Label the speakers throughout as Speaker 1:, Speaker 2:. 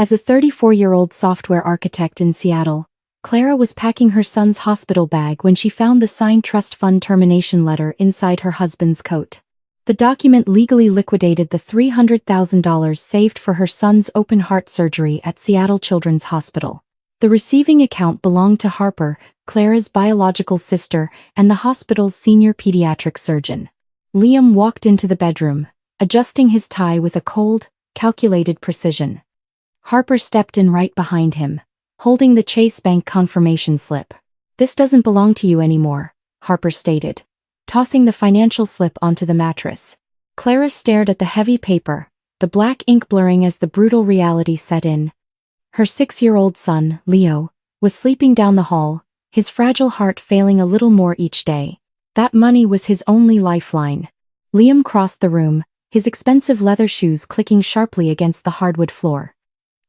Speaker 1: As a 34-year-old software architect in Seattle, Clara was packing her son's hospital bag when she found the signed trust fund termination letter inside her husband's coat. The document legally liquidated the $300,000 saved for her son's open-heart surgery at Seattle Children's Hospital. The receiving account belonged to Harper, Clara's biological sister, and the hospital's senior pediatric surgeon. Liam walked into the bedroom, adjusting his tie with a cold, calculated precision. Harper stepped in right behind him, holding the Chase Bank confirmation slip. "This doesn't belong to you anymore," Harper stated, tossing the financial slip onto the mattress. Clara stared at the heavy paper, the black ink blurring as the brutal reality set in. Her 6-year-old son, Leo, was sleeping down the hall, his fragile heart failing a little more each day. That money was his only lifeline. Liam crossed the room, his expensive leather shoes clicking sharply against the hardwood floor.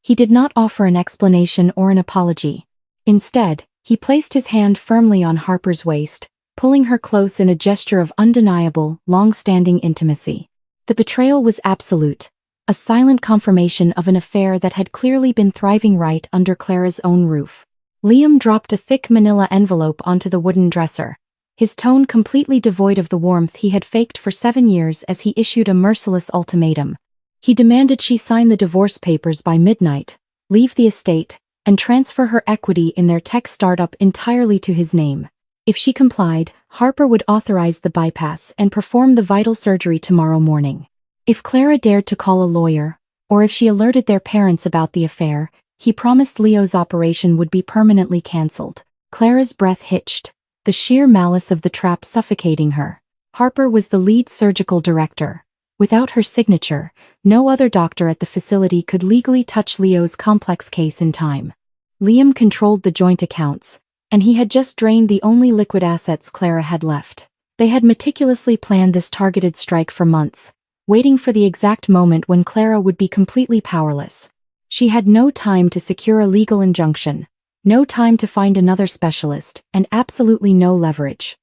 Speaker 1: He did not offer an explanation or an apology. Instead, he placed his hand firmly on Harper's waist, pulling her close in a gesture of undeniable, long-standing intimacy. The betrayal was absolute, a silent confirmation of an affair that had clearly been thriving right under Clara's own roof. Liam dropped a thick manila envelope onto the wooden dresser, his tone completely devoid of the warmth he had faked for 7 years as he issued a merciless ultimatum. He demanded she sign the divorce papers by midnight, leave the estate, and transfer her equity in their tech startup entirely to his name. If she complied, Harper would authorize the bypass and perform the vital surgery tomorrow morning. If Clara dared to call a lawyer, or if she alerted their parents about the affair, he promised Leo's operation would be permanently cancelled. Clara's breath hitched, the sheer malice of the trap suffocating her. Harper was the lead surgical director. Without her signature, no other doctor at the facility could legally touch Leo's complex case in time. Liam controlled the joint accounts, and he had just drained the only liquid assets Clara had left. They had meticulously planned this targeted strike for months, waiting for the exact moment when Clara would be completely powerless. She had no time to secure a legal injunction, no time to find another specialist, and absolutely no leverage.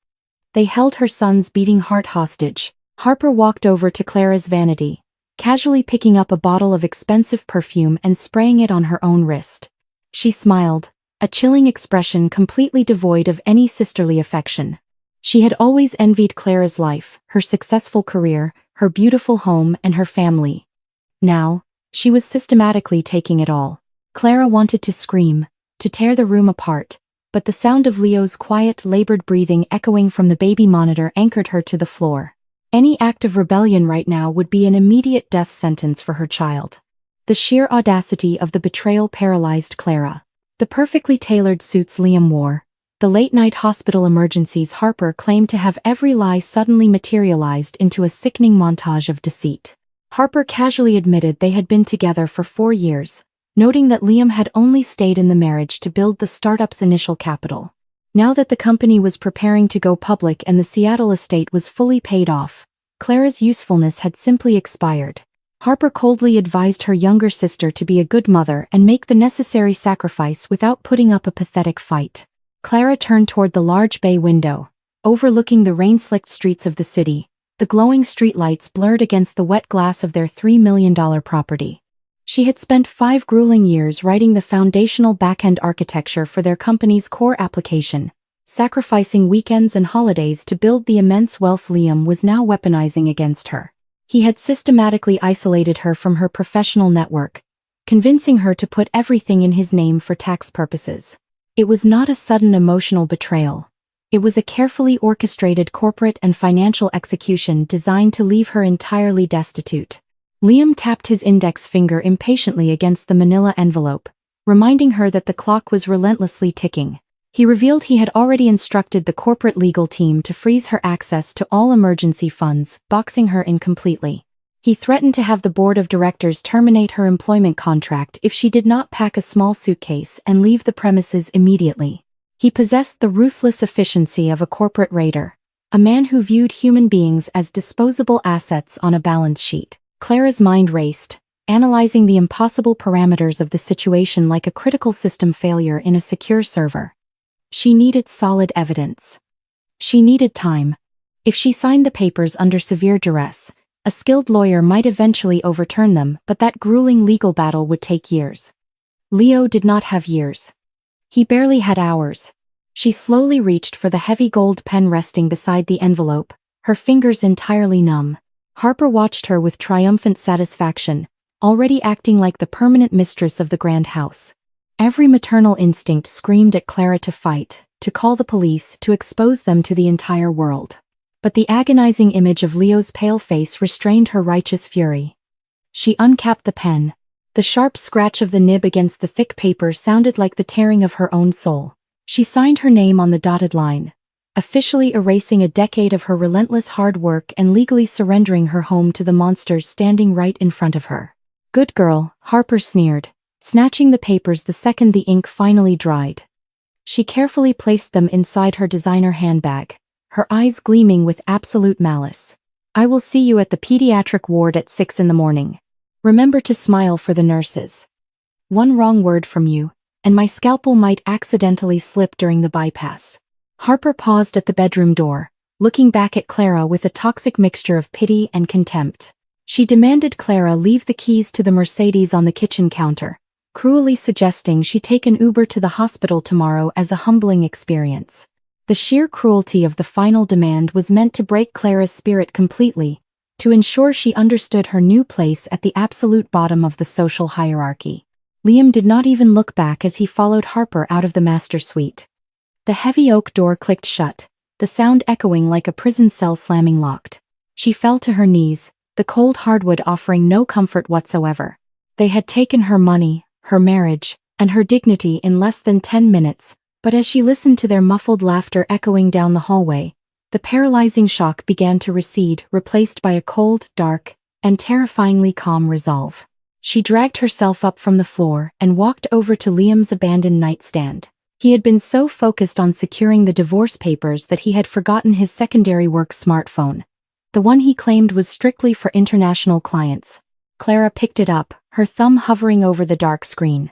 Speaker 1: They held her son's beating heart hostage. Harper walked over to Clara's vanity, casually picking up a bottle of expensive perfume and spraying it on her own wrist. She smiled, a chilling expression completely devoid of any sisterly affection. She had always envied Clara's life, her successful career, her beautiful home, and her family. Now, she was systematically taking it all. Clara wanted to scream, to tear the room apart, but the sound of Leo's quiet, labored breathing echoing from the baby monitor anchored her to the floor. Any act of rebellion right now would be an immediate death sentence for her child. The sheer audacity of the betrayal paralyzed Clara. The perfectly tailored suits Liam wore, the late-night hospital emergencies Harper claimed to have every lie suddenly materialized into a sickening montage of deceit. Harper casually admitted they had been together for 4 years, noting that Liam had only stayed in the marriage to build the startup's initial capital. Now that the company was preparing to go public and the Seattle estate was fully paid off, Clara's usefulness had simply expired. Harper coldly advised her younger sister to be a good mother and make the necessary sacrifice without putting up a pathetic fight. Clara turned toward the large bay window, overlooking the rain-slicked streets of the city, the glowing streetlights blurred against the wet glass of their $3 million property. She had spent 5 grueling years writing the foundational back-end architecture for their company's core application, sacrificing weekends and holidays to build the immense wealth Liam was now weaponizing against her. He had systematically isolated her from her professional network, convincing her to put everything in his name for tax purposes. It was not a sudden emotional betrayal. It was a carefully orchestrated corporate and financial execution designed to leave her entirely destitute. Liam tapped his index finger impatiently against the manila envelope, reminding her that the clock was relentlessly ticking. He revealed he had already instructed the corporate legal team to freeze her access to all emergency funds, boxing her in completely. He threatened to have the board of directors terminate her employment contract if she did not pack a small suitcase and leave the premises immediately. He possessed the ruthless efficiency of a corporate raider, a man who viewed human beings as disposable assets on a balance sheet. Clara's mind raced, analyzing the impossible parameters of the situation like a critical system failure in a secure server. She needed solid evidence. She needed time. If she signed the papers under severe duress, a skilled lawyer might eventually overturn them, but that grueling legal battle would take years. Leo did not have years. He barely had hours. She slowly reached for the heavy gold pen resting beside the envelope, her fingers entirely numb. Harper watched her with triumphant satisfaction, already acting like the permanent mistress of the grand house. Every maternal instinct screamed at Clara to fight, to call the police, to expose them to the entire world. But the agonizing image of Leo's pale face restrained her righteous fury. She uncapped the pen. The sharp scratch of the nib against the thick paper sounded like the tearing of her own soul. She signed her name on the dotted line, officially erasing a decade of her relentless hard work and legally surrendering her home to the monsters standing right in front of her. "Good girl," Harper sneered, snatching the papers the second the ink finally dried. She carefully placed them inside her designer handbag, her eyes gleaming with absolute malice. "I will see you at the pediatric ward at 6 in the morning. Remember to smile for the nurses. One wrong word from you, and my scalpel might accidentally slip during the bypass." Harper paused at the bedroom door, looking back at Clara with a toxic mixture of pity and contempt. She demanded Clara leave the keys to the Mercedes on the kitchen counter, cruelly suggesting she take an Uber to the hospital tomorrow as a humbling experience. The sheer cruelty of the final demand was meant to break Clara's spirit completely, to ensure she understood her new place at the absolute bottom of the social hierarchy. Liam did not even look back as he followed Harper out of the master suite. The heavy oak door clicked shut, the sound echoing like a prison cell slamming locked. She fell to her knees, the cold hardwood offering no comfort whatsoever. They had taken her money, her marriage, and her dignity in less than 10 minutes, but as she listened to their muffled laughter echoing down the hallway, the paralyzing shock began to recede, replaced by a cold, dark, and terrifyingly calm resolve. She dragged herself up from the floor and walked over to Liam's abandoned nightstand. He had been so focused on securing the divorce papers that he had forgotten his secondary work smartphone. The one he claimed was strictly for international clients. Clara picked it up, her thumb hovering over the dark screen.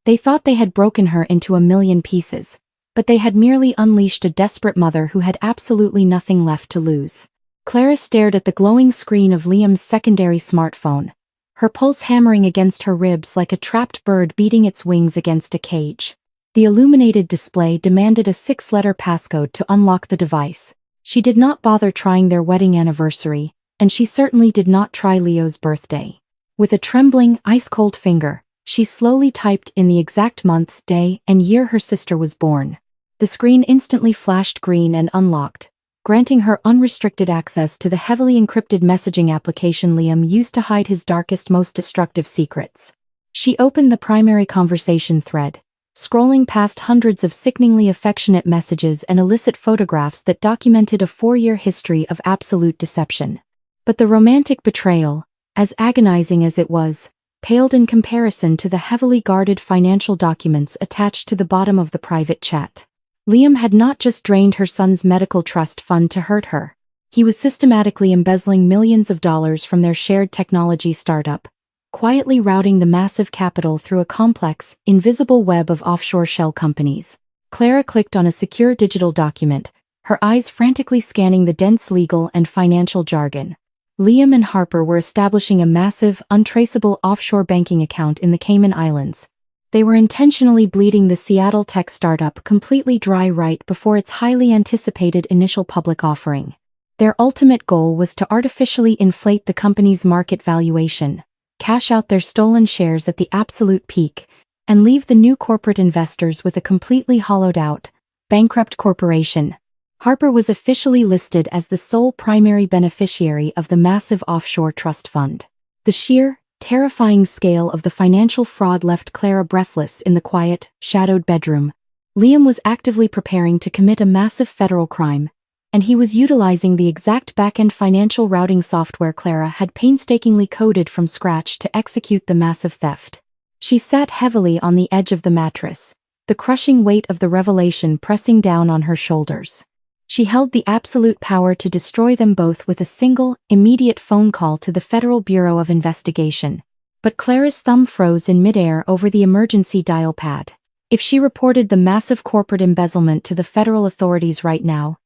Speaker 1: They thought they had broken her into a million pieces, but they had merely unleashed a desperate mother who had absolutely nothing left to lose. Clara stared at the glowing screen of Liam's secondary smartphone, her pulse hammering against her ribs like a trapped bird beating its wings against a cage. The illuminated display demanded a 6-letter passcode to unlock the device. She did not bother trying their wedding anniversary, and she certainly did not try Leo's birthday. With a trembling, ice-cold finger, she slowly typed in the exact month, day, and year her sister was born. The screen instantly flashed green and unlocked, granting her unrestricted access to the heavily encrypted messaging application Liam used to hide his darkest, most destructive secrets. She opened the primary conversation thread, scrolling past hundreds of sickeningly affectionate messages and illicit photographs that documented a 4-year history of absolute deception. But the romantic betrayal, as agonizing as it was, paled in comparison to the heavily guarded financial documents attached to the bottom of the private chat. Liam had not just drained her son's medical trust fund to hurt her. He was systematically embezzling millions of dollars from their shared technology startup, quietly routing the massive capital through a complex, invisible web of offshore shell companies. Clara clicked on a secure digital document, her eyes frantically scanning the dense legal and financial jargon. Liam and Harper were establishing a massive, untraceable offshore banking account in the Cayman Islands. They were intentionally bleeding the Seattle tech startup completely dry right before its highly anticipated initial public offering. Their ultimate goal was to artificially inflate the company's market valuation, cash out their stolen shares at the absolute peak, and leave the new corporate investors with a completely hollowed-out, bankrupt corporation. Harper was officially listed as the sole primary beneficiary of the massive offshore trust fund. The sheer, terrifying scale of the financial fraud left Clara breathless in the quiet, shadowed bedroom. Liam was actively preparing to commit a massive federal crime, and he was utilizing the exact back-end financial routing software Clara had painstakingly coded from scratch to execute the massive theft. She sat heavily on the edge of the mattress, the crushing weight of the revelation pressing down on her shoulders. She held the absolute power to destroy them both with a single, immediate phone call to the Federal Bureau of Investigation. But Clara's thumb froze in midair over the emergency dial pad. If she reported the massive corporate embezzlement to the federal authorities right now,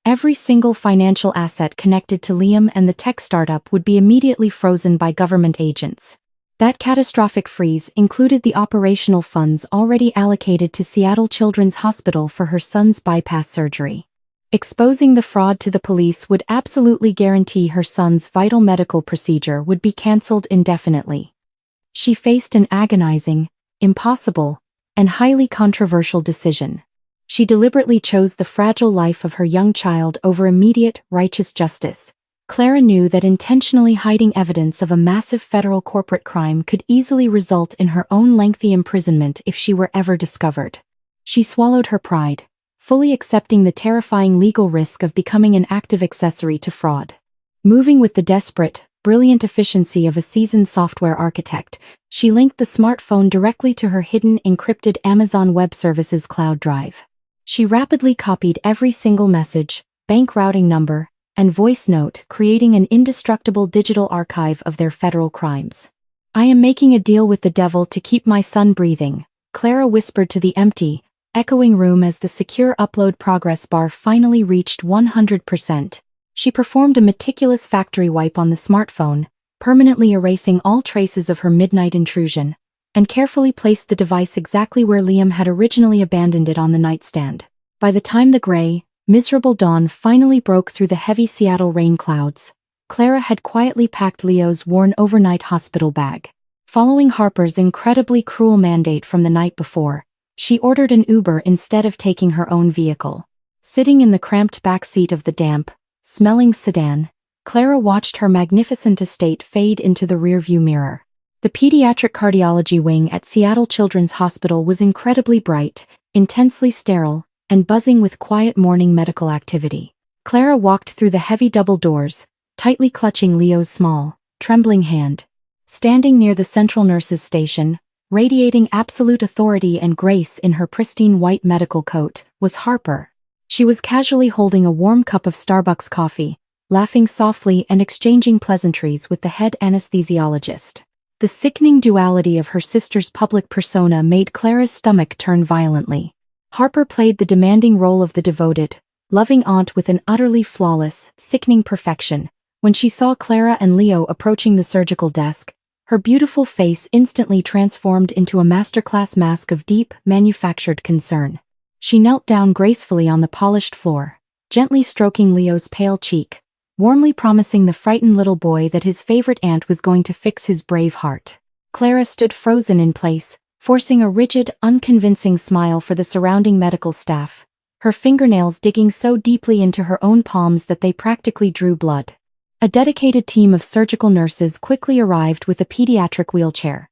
Speaker 1: every single financial asset connected to Liam and the tech startup would be immediately frozen by government agents. That catastrophic freeze included the operational funds already allocated to Seattle Children's Hospital for her son's bypass surgery. Exposing the fraud to the police would absolutely guarantee her son's vital medical procedure would be cancelled indefinitely. She faced an agonizing, impossible, and highly controversial decision. She deliberately chose the fragile life of her young child over immediate, righteous justice. Clara knew that intentionally hiding evidence of a massive federal corporate crime could easily result in her own lengthy imprisonment if she were ever discovered. She swallowed her pride, fully accepting the terrifying legal risk of becoming an active accessory to fraud. Moving with the desperate, brilliant efficiency of a seasoned software architect, she linked the smartphone directly to her hidden encrypted Amazon Web Services cloud drive. She rapidly copied every single message, bank routing number, and voice note, creating an indestructible digital archive of their federal crimes. "I am making a deal with the devil to keep my son breathing," Clara whispered to the empty, echoing room as the secure upload progress bar finally reached 100%. She performed a meticulous factory wipe on the smartphone, permanently erasing all traces of her midnight intrusion, and carefully placed the device exactly where Liam had originally abandoned it on the nightstand. By the time the gray, miserable dawn finally broke through the heavy Seattle rain clouds, Clara had quietly packed Leo's worn overnight hospital bag. Following Harper's incredibly cruel mandate from the night before, she ordered an Uber instead of taking her own vehicle. Sitting in the cramped back seat of the damp, smelling sedan, Clara watched her magnificent estate fade into the rearview mirror. The pediatric cardiology wing at Seattle Children's Hospital was incredibly bright, intensely sterile, and buzzing with quiet morning medical activity. Clara walked through the heavy double doors, tightly clutching Leo's small, trembling hand. Standing near the central nurse's station, radiating absolute authority and grace in her pristine white medical coat, was Harper. She was casually holding a warm cup of Starbucks coffee, laughing softly and exchanging pleasantries with the head anesthesiologist. The sickening duality of her sister's public persona made Clara's stomach turn violently. Harper played the demanding role of the devoted, loving aunt with an utterly flawless, sickening perfection. When she saw Clara and Leo approaching the surgical desk, her beautiful face instantly transformed into a masterclass mask of deep, manufactured concern. She knelt down gracefully on the polished floor, gently stroking Leo's pale cheek, warmly promising the frightened little boy that his favorite aunt was going to fix his brave heart. Clara stood frozen in place, forcing a rigid, unconvincing smile for the surrounding medical staff, her fingernails digging so deeply into her own palms that they practically drew blood. A dedicated team of surgical nurses quickly arrived with a pediatric wheelchair,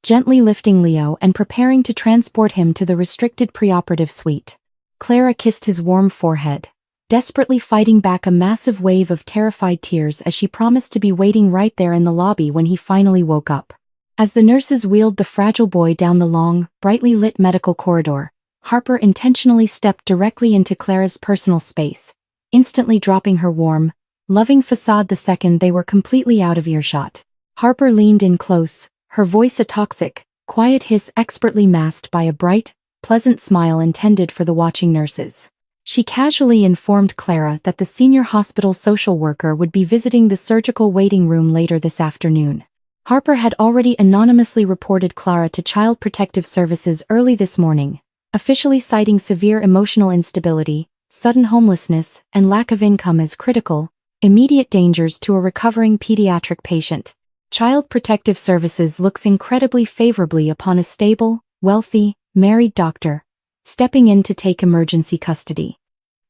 Speaker 1: gently lifting Leo and preparing to transport him to the restricted preoperative suite. Clara kissed his warm forehead, desperately fighting back a massive wave of terrified tears as she promised to be waiting right there in the lobby when he finally woke up. As the nurses wheeled the fragile boy down the long, brightly lit medical corridor, Harper intentionally stepped directly into Clara's personal space, instantly dropping her warm, loving facade the second they were completely out of earshot. Harper leaned in close, her voice a toxic, quiet hiss expertly masked by a bright, pleasant smile intended for the watching nurses. She casually informed Clara that the senior hospital social worker would be visiting the surgical waiting room later this afternoon. Harper had already anonymously reported Clara to Child Protective Services early this morning, officially citing severe emotional instability, sudden homelessness, and lack of income as critical, immediate dangers to a recovering pediatric patient. Child Protective Services looks incredibly favorably upon a stable, wealthy, married doctor stepping in to take emergency custody.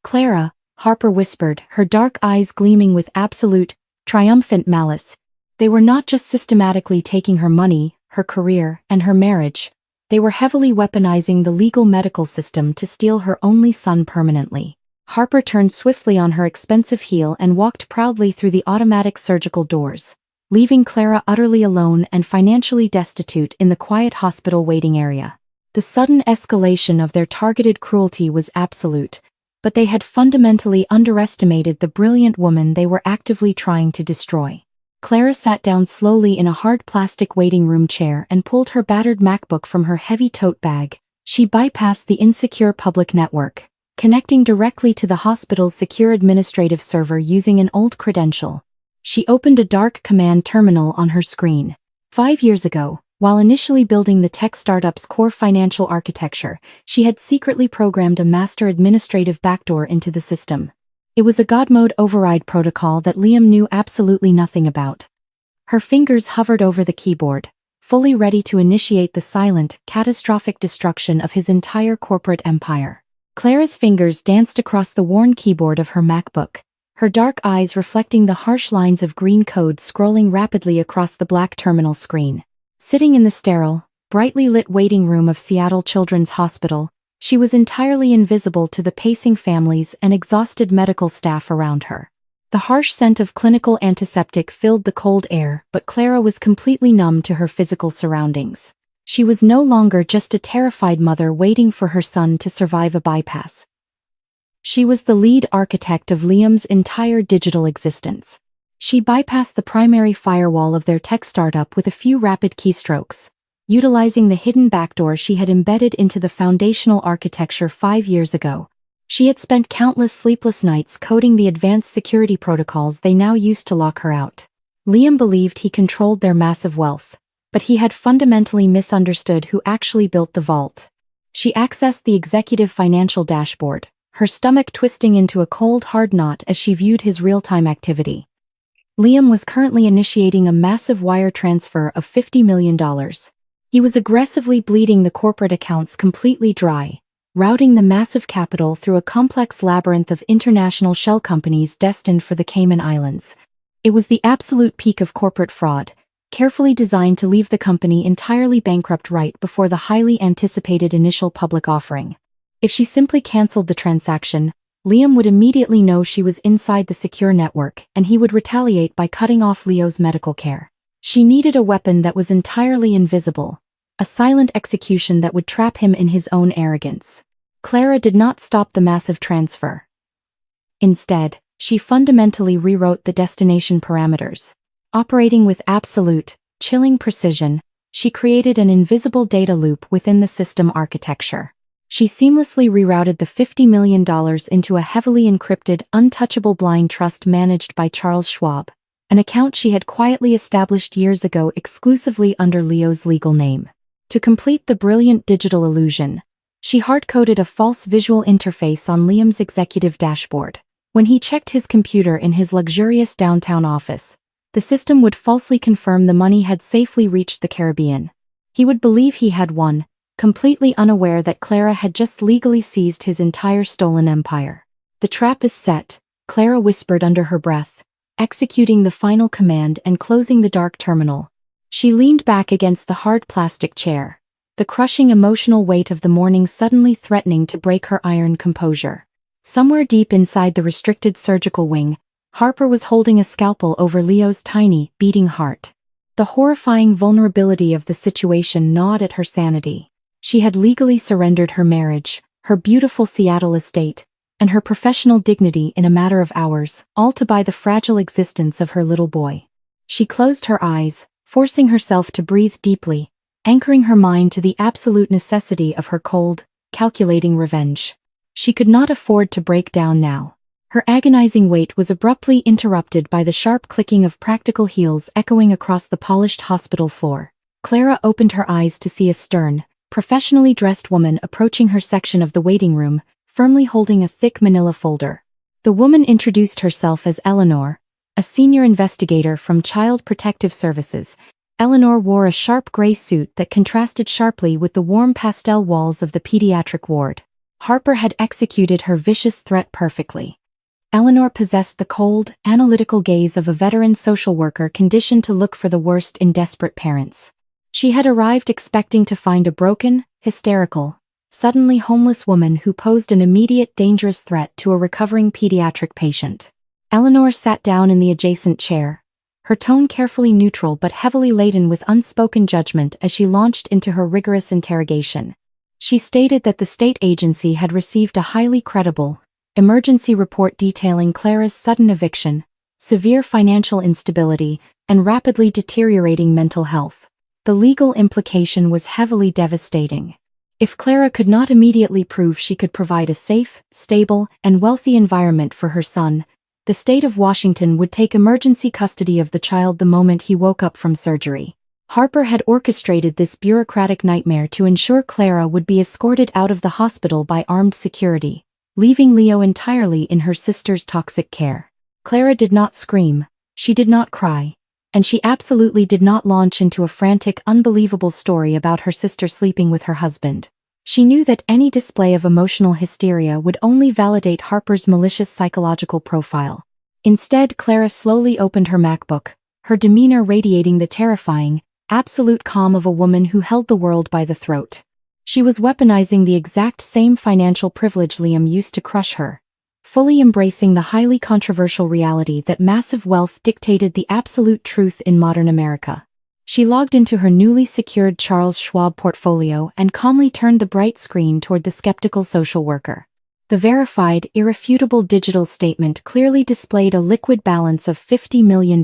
Speaker 1: "Clara," Harper whispered, her dark eyes gleaming with absolute, triumphant malice. They were not just systematically taking her money, her career, and her marriage. They were heavily weaponizing the legal medical system to steal her only son permanently. Harper turned swiftly on her expensive heel and walked proudly through the automatic surgical doors, leaving Clara utterly alone and financially destitute in the quiet hospital waiting area. The sudden escalation of their targeted cruelty was absolute, but they had fundamentally underestimated the brilliant woman they were actively trying to destroy. Clara sat down slowly in a hard plastic waiting room chair and pulled her battered MacBook from her heavy tote bag. She bypassed the insecure public network, connecting directly to the hospital's secure administrative server using an old credential. She opened a dark command terminal on her screen, 5 years ago, while initially building the tech startup's core financial architecture, she had secretly programmed a master administrative backdoor into the system. It was a God mode override protocol that Liam knew absolutely nothing about. Her fingers hovered over the keyboard, fully ready to initiate the silent, catastrophic destruction of his entire corporate empire. Clara's fingers danced across the worn keyboard of her MacBook, her dark eyes reflecting the harsh lines of green code scrolling rapidly across the black terminal screen. Sitting in the sterile, brightly lit waiting room of Seattle Children's Hospital, she was entirely invisible to the pacing families and exhausted medical staff around her. The harsh scent of clinical antiseptic filled the cold air, but Clara was completely numb to her physical surroundings. She was no longer just a terrified mother waiting for her son to survive a bypass. She was the lead architect of Liam's entire digital existence. She bypassed the primary firewall of their tech startup with a few rapid keystrokes, utilizing the hidden backdoor she had embedded into the foundational architecture 5 years ago. She had spent countless sleepless nights coding the advanced security protocols they now used to lock her out. Liam believed he controlled their massive wealth, but he had fundamentally misunderstood who actually built the vault. She accessed the executive financial dashboard, her stomach twisting into a cold, hard knot as she viewed his real-time activity. Liam was currently initiating a massive wire transfer of $50 million. He was aggressively bleeding the corporate accounts completely dry, routing the massive capital through a complex labyrinth of international shell companies destined for the Cayman Islands. It was the absolute peak of corporate fraud, carefully designed to leave the company entirely bankrupt right before the highly anticipated initial public offering. If she simply canceled the transaction, Liam would immediately know she was inside the secure network, and he would retaliate by cutting off Leo's medical care. She needed a weapon that was entirely invisible, a silent execution that would trap him in his own arrogance. Clara did not stop the massive transfer. Instead, she fundamentally rewrote the destination parameters. Operating with absolute, chilling precision, she created an invisible data loop within the system architecture. She seamlessly rerouted the $50 million into a heavily encrypted, untouchable blind trust managed by Charles Schwab, an account she had quietly established years ago exclusively under Leo's legal name. To complete the brilliant digital illusion, she hard-coded a false visual interface on Liam's executive dashboard. When he checked his computer in his luxurious downtown office, the system would falsely confirm the money had safely reached the Caribbean. He would believe he had won, completely unaware that Clara had just legally seized his entire stolen empire. "The trap is set," Clara whispered under her breath, executing the final command and closing the dark terminal. She leaned back against the hard plastic chair, the crushing emotional weight of the morning suddenly threatening to break her iron composure. Somewhere deep inside the restricted surgical wing, Harper was holding a scalpel over Leo's tiny, beating heart. The horrifying vulnerability of the situation gnawed at her sanity. She had legally surrendered her marriage, her beautiful Seattle estate, and her professional dignity in a matter of hours, all to buy the fragile existence of her little boy. She closed her eyes, forcing herself to breathe deeply, anchoring her mind to the absolute necessity of her cold, calculating revenge. She could not afford to break down now. Her agonizing wait was abruptly interrupted by the sharp clicking of practical heels echoing across the polished hospital floor. Clara opened her eyes to see a stern, professionally dressed woman approaching her section of the waiting room, firmly holding a thick manila folder. The woman introduced herself as Eleanor, a senior investigator from Child Protective Services. Eleanor wore a sharp gray suit that contrasted sharply with the warm pastel walls of the pediatric ward. Harper had executed her vicious threat perfectly. Eleanor possessed the cold, analytical gaze of a veteran social worker conditioned to look for the worst in desperate parents. She had arrived expecting to find a broken, hysterical, suddenly homeless woman who posed an immediate dangerous threat to a recovering pediatric patient. Eleanor sat down in the adjacent chair, her tone carefully neutral but heavily laden with unspoken judgment as she launched into her rigorous interrogation. She stated that the state agency had received a highly credible emergency report detailing Clara's sudden eviction, severe financial instability, and rapidly deteriorating mental health. The legal implication was heavily devastating. If Clara could not immediately prove she could provide a safe, stable, and wealthy environment for her son, the state of Washington would take emergency custody of the child the moment he woke up from surgery. Harper had orchestrated this bureaucratic nightmare to ensure Clara would be escorted out of the hospital by armed security, leaving Leo entirely in her sister's toxic care. Clara did not scream, she did not cry, and she absolutely did not launch into a frantic, unbelievable story about her sister sleeping with her husband. She knew that any display of emotional hysteria would only validate Harper's malicious psychological profile. Instead, Clara slowly opened her MacBook, her demeanor radiating the terrifying, absolute calm of a woman who held the world by the throat. She was weaponizing the exact same financial privilege Liam used to crush her, fully embracing the highly controversial reality that massive wealth dictated the absolute truth in modern America. She logged into her newly secured Charles Schwab portfolio and calmly turned the bright screen toward the skeptical social worker. The verified, irrefutable digital statement clearly displayed a liquid balance of $50 million,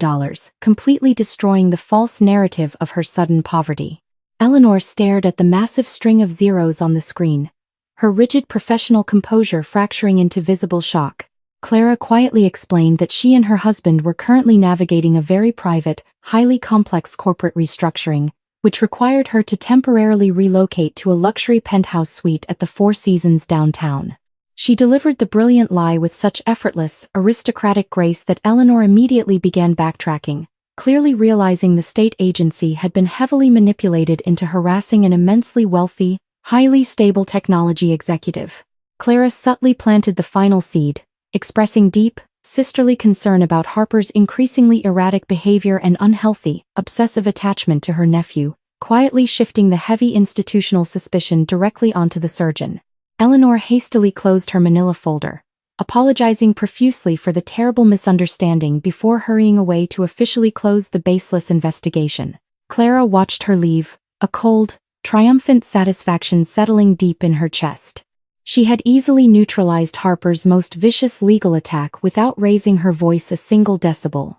Speaker 1: completely destroying the false narrative of her sudden poverty. Eleanor stared at the massive string of zeros on the screen, her rigid professional composure fracturing into visible shock. Clara quietly explained that she and her husband were currently navigating a very private, highly complex corporate restructuring, which required her to temporarily relocate to a luxury penthouse suite at the Four Seasons downtown. She delivered the brilliant lie with such effortless, aristocratic grace that Eleanor immediately began backtracking, clearly realizing the state agency had been heavily manipulated into harassing an immensely wealthy, highly stable technology executive. Clara subtly planted the final seed, expressing deep, sisterly concern about Harper's increasingly erratic behavior and unhealthy, obsessive attachment to her nephew, quietly shifting the heavy institutional suspicion directly onto the surgeon. Eleanor hastily closed her manila folder, apologizing profusely for the terrible misunderstanding before hurrying away to officially close the baseless investigation. Clara watched her leave, a cold, triumphant satisfaction settling deep in her chest. She had easily neutralized Harper's most vicious legal attack without raising her voice a single decibel.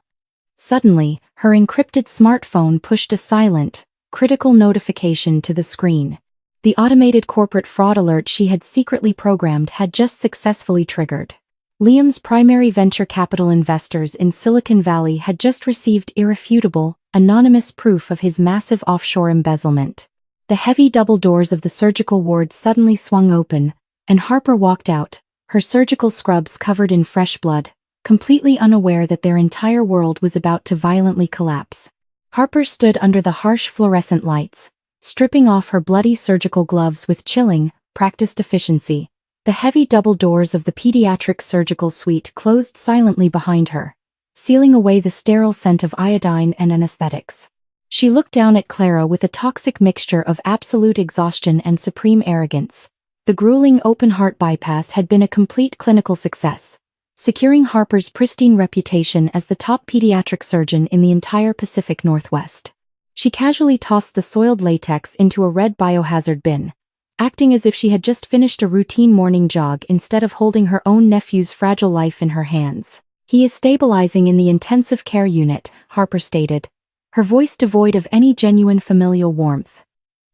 Speaker 1: Suddenly, her encrypted smartphone pushed a silent, critical notification to the screen. The automated corporate fraud alert she had secretly programmed had just successfully triggered. Liam's primary venture capital investors in Silicon Valley had just received irrefutable, anonymous proof of his massive offshore embezzlement. The heavy double doors of the surgical ward suddenly swung open, and Harper walked out, her surgical scrubs covered in fresh blood, completely unaware that their entire world was about to violently collapse. Harper stood under the harsh fluorescent lights, stripping off her bloody surgical gloves with chilling, practiced efficiency. The heavy double doors of the pediatric surgical suite closed silently behind her, sealing away the sterile scent of iodine and anesthetics. She looked down at Clara with a toxic mixture of absolute exhaustion and supreme arrogance. The grueling open-heart bypass had been a complete clinical success, securing Harper's pristine reputation as the top pediatric surgeon in the entire Pacific Northwest. She casually tossed the soiled latex into a red biohazard bin, acting as if she had just finished a routine morning jog instead of holding her own nephew's fragile life in her hands. "He is stabilizing in the intensive care unit," Harper stated, her voice devoid of any genuine familial warmth.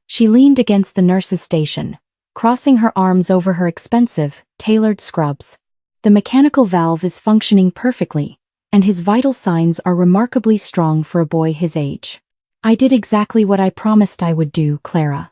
Speaker 1: She leaned against the nurse's station, crossing her arms over her expensive, tailored scrubs. "The mechanical valve is functioning perfectly, and his vital signs are remarkably strong for a boy his age. I did exactly what I promised I would do, Clara.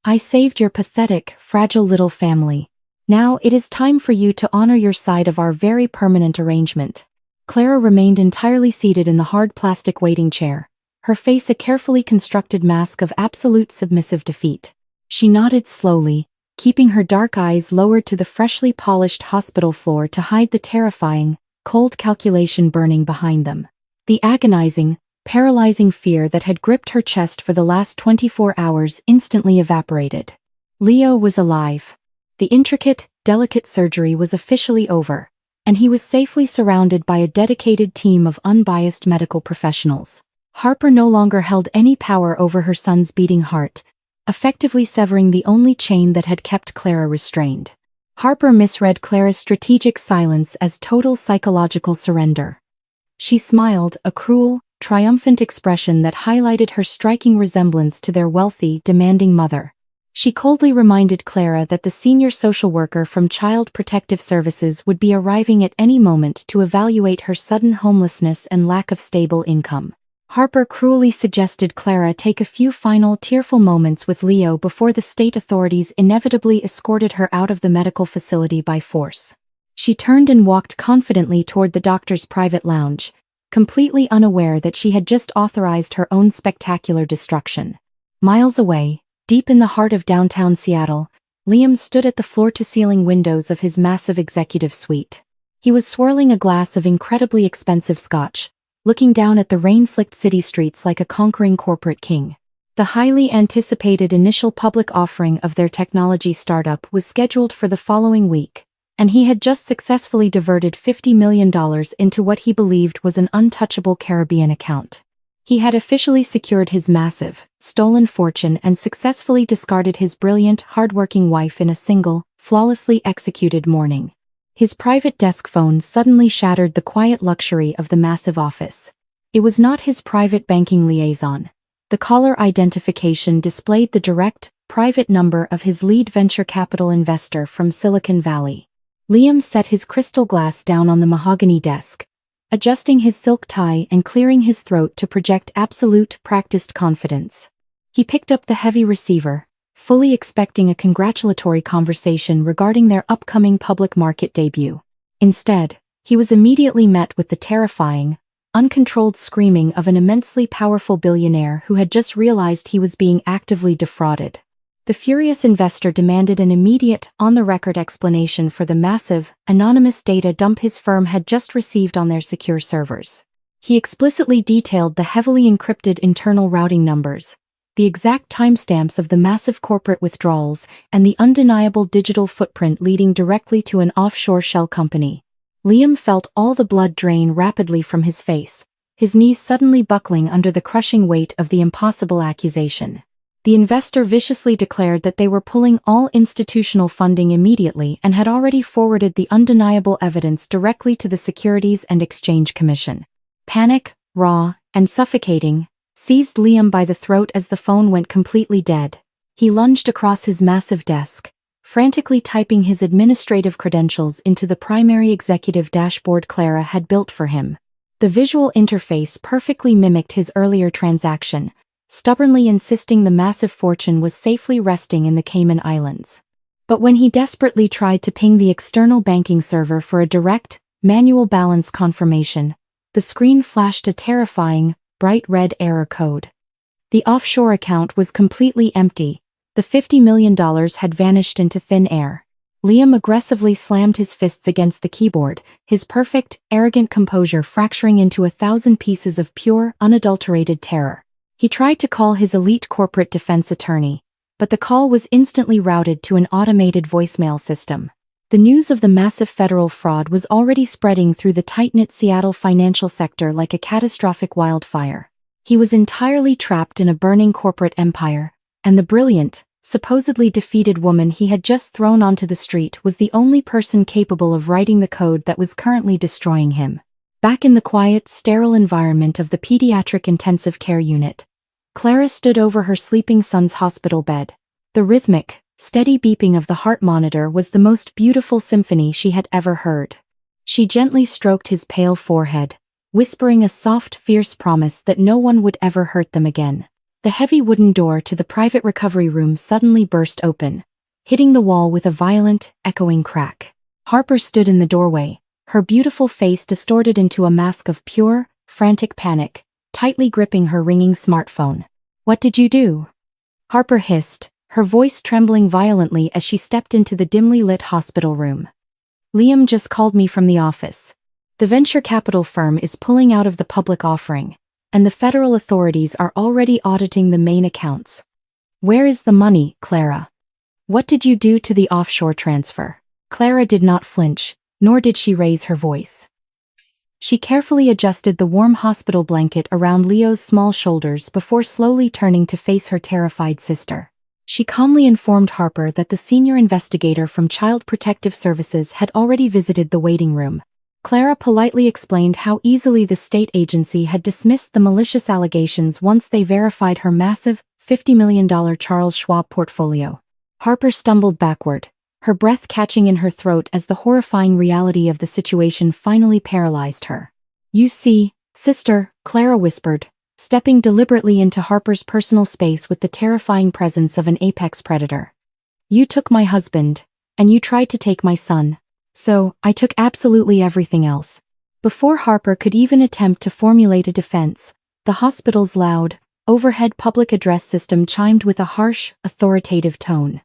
Speaker 1: I saved your pathetic, fragile little family. Now it is time for you to honor your side of our very permanent arrangement." Clara remained entirely seated in the hard plastic waiting chair, her face a carefully constructed mask of absolute submissive defeat. She nodded slowly, keeping her dark eyes lowered to the freshly polished hospital floor to hide the terrifying, cold calculation burning behind them. The agonizing, paralyzing fear that had gripped her chest for the last 24 hours instantly evaporated. Leo was alive. The intricate, delicate surgery was officially over, and he was safely surrounded by a dedicated team of unbiased medical professionals. Harper no longer held any power over her son's beating heart, effectively severing the only chain that had kept Clara restrained. Harper misread Clara's strategic silence as total psychological surrender. She smiled, a cruel, triumphant expression that highlighted her striking resemblance to their wealthy, demanding mother. She coldly reminded Clara that the senior social worker from Child Protective Services would be arriving at any moment to evaluate her sudden homelessness and lack of stable income. Harper cruelly suggested Clara take a few final tearful moments with Leo before the state authorities inevitably escorted her out of the medical facility by force. She turned and walked confidently toward the doctor's private lounge, completely unaware that she had just authorized her own spectacular destruction. Miles away, deep in the heart of downtown Seattle, Liam stood at the floor-to-ceiling windows of his massive executive suite. He was swirling a glass of incredibly expensive scotch, looking down at the rain-slicked city streets like a conquering corporate king. The highly anticipated initial public offering of their technology startup was scheduled for the following week, and he had just successfully diverted $50 million into what he believed was an untouchable Caribbean account. He had officially secured his massive, stolen fortune and successfully discarded his brilliant, hardworking wife in a single, flawlessly executed morning. His private desk phone suddenly shattered the quiet luxury of the massive office. It was not his private banking liaison. The caller identification displayed the direct, private number of his lead venture capital investor from Silicon Valley. Liam set his crystal glass down on the mahogany desk, adjusting his silk tie and clearing his throat to project absolute, practiced confidence. He picked up the heavy receiver, fully expecting a congratulatory conversation regarding their upcoming public market debut. Instead, he was immediately met with the terrifying, uncontrolled screaming of an immensely powerful billionaire who had just realized he was being actively defrauded. The furious investor demanded an immediate, on-the-record explanation for the massive, anonymous data dump his firm had just received on their secure servers. He explicitly detailed the heavily encrypted internal routing numbers, the exact timestamps of the massive corporate withdrawals, and the undeniable digital footprint leading directly to an offshore shell company. Liam felt all the blood drain rapidly from his face, his knees suddenly buckling under the crushing weight of the impossible accusation. The investor viciously declared that they were pulling all institutional funding immediately and had already forwarded the undeniable evidence directly to the Securities and Exchange Commission. Panic, raw, and suffocating, seized Liam by the throat as the phone went completely dead. He lunged across his massive desk, frantically typing his administrative credentials into the primary executive dashboard Clara had built for him. The visual interface perfectly mimicked his earlier transaction, stubbornly insisting the massive fortune was safely resting in the Cayman Islands. But when he desperately tried to ping the external banking server for a direct, manual balance confirmation, the screen flashed a terrifying, bright red error code. The offshore account was completely empty. The $50 million had vanished into thin air. Liam aggressively slammed his fists against the keyboard, his perfect, arrogant composure fracturing into 1,000 pieces of pure, unadulterated terror. He tried to call his elite corporate defense attorney, but the call was instantly routed to an automated voicemail system. The news of the massive federal fraud was already spreading through the tight-knit Seattle financial sector like a catastrophic wildfire. He was entirely trapped in a burning corporate empire, and the brilliant, supposedly defeated woman he had just thrown onto the street was the only person capable of writing the code that was currently destroying him. Back in the quiet, sterile environment of the pediatric intensive care unit, Clara stood over her sleeping son's hospital bed. The rhythmic, steady beeping of the heart monitor was the most beautiful symphony she had ever heard. She gently stroked his pale forehead, whispering a soft, fierce promise that no one would ever hurt them again. The heavy wooden door to the private recovery room suddenly burst open, hitting the wall with a violent, echoing crack. Harper stood in the doorway, her beautiful face distorted into a mask of pure, frantic panic, tightly gripping her ringing smartphone. "What did you do?" Harper hissed, her voice trembling violently as she stepped into the dimly lit hospital room. "Liam just called me from the office. The venture capital firm is pulling out of the public offering, and the federal authorities are already auditing the main accounts." "Where is the money, Clara? What did you do to the offshore transfer?" Clara did not flinch, nor did she raise her voice. She carefully adjusted the warm hospital blanket around Leo's small shoulders before slowly turning to face her terrified sister. She calmly informed Harper that the senior investigator from Child Protective Services had already visited the waiting room. Clara politely explained how easily the state agency had dismissed the malicious allegations once they verified her massive, $50 million Charles Schwab portfolio. Harper stumbled backward, her breath catching in her throat as the horrifying reality of the situation finally paralyzed her. "You see, sister," Clara whispered, stepping deliberately into Harper's personal space with the terrifying presence of an apex predator. "You took my husband, and you tried to take my son. So, I took absolutely everything else." Before Harper could even attempt to formulate a defense, the hospital's loud, overhead public address system chimed with a harsh, authoritative tone.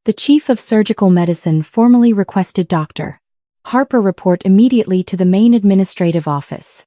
Speaker 1: "The chief of surgical medicine formally requested Dr. Harper report immediately to the main administrative office."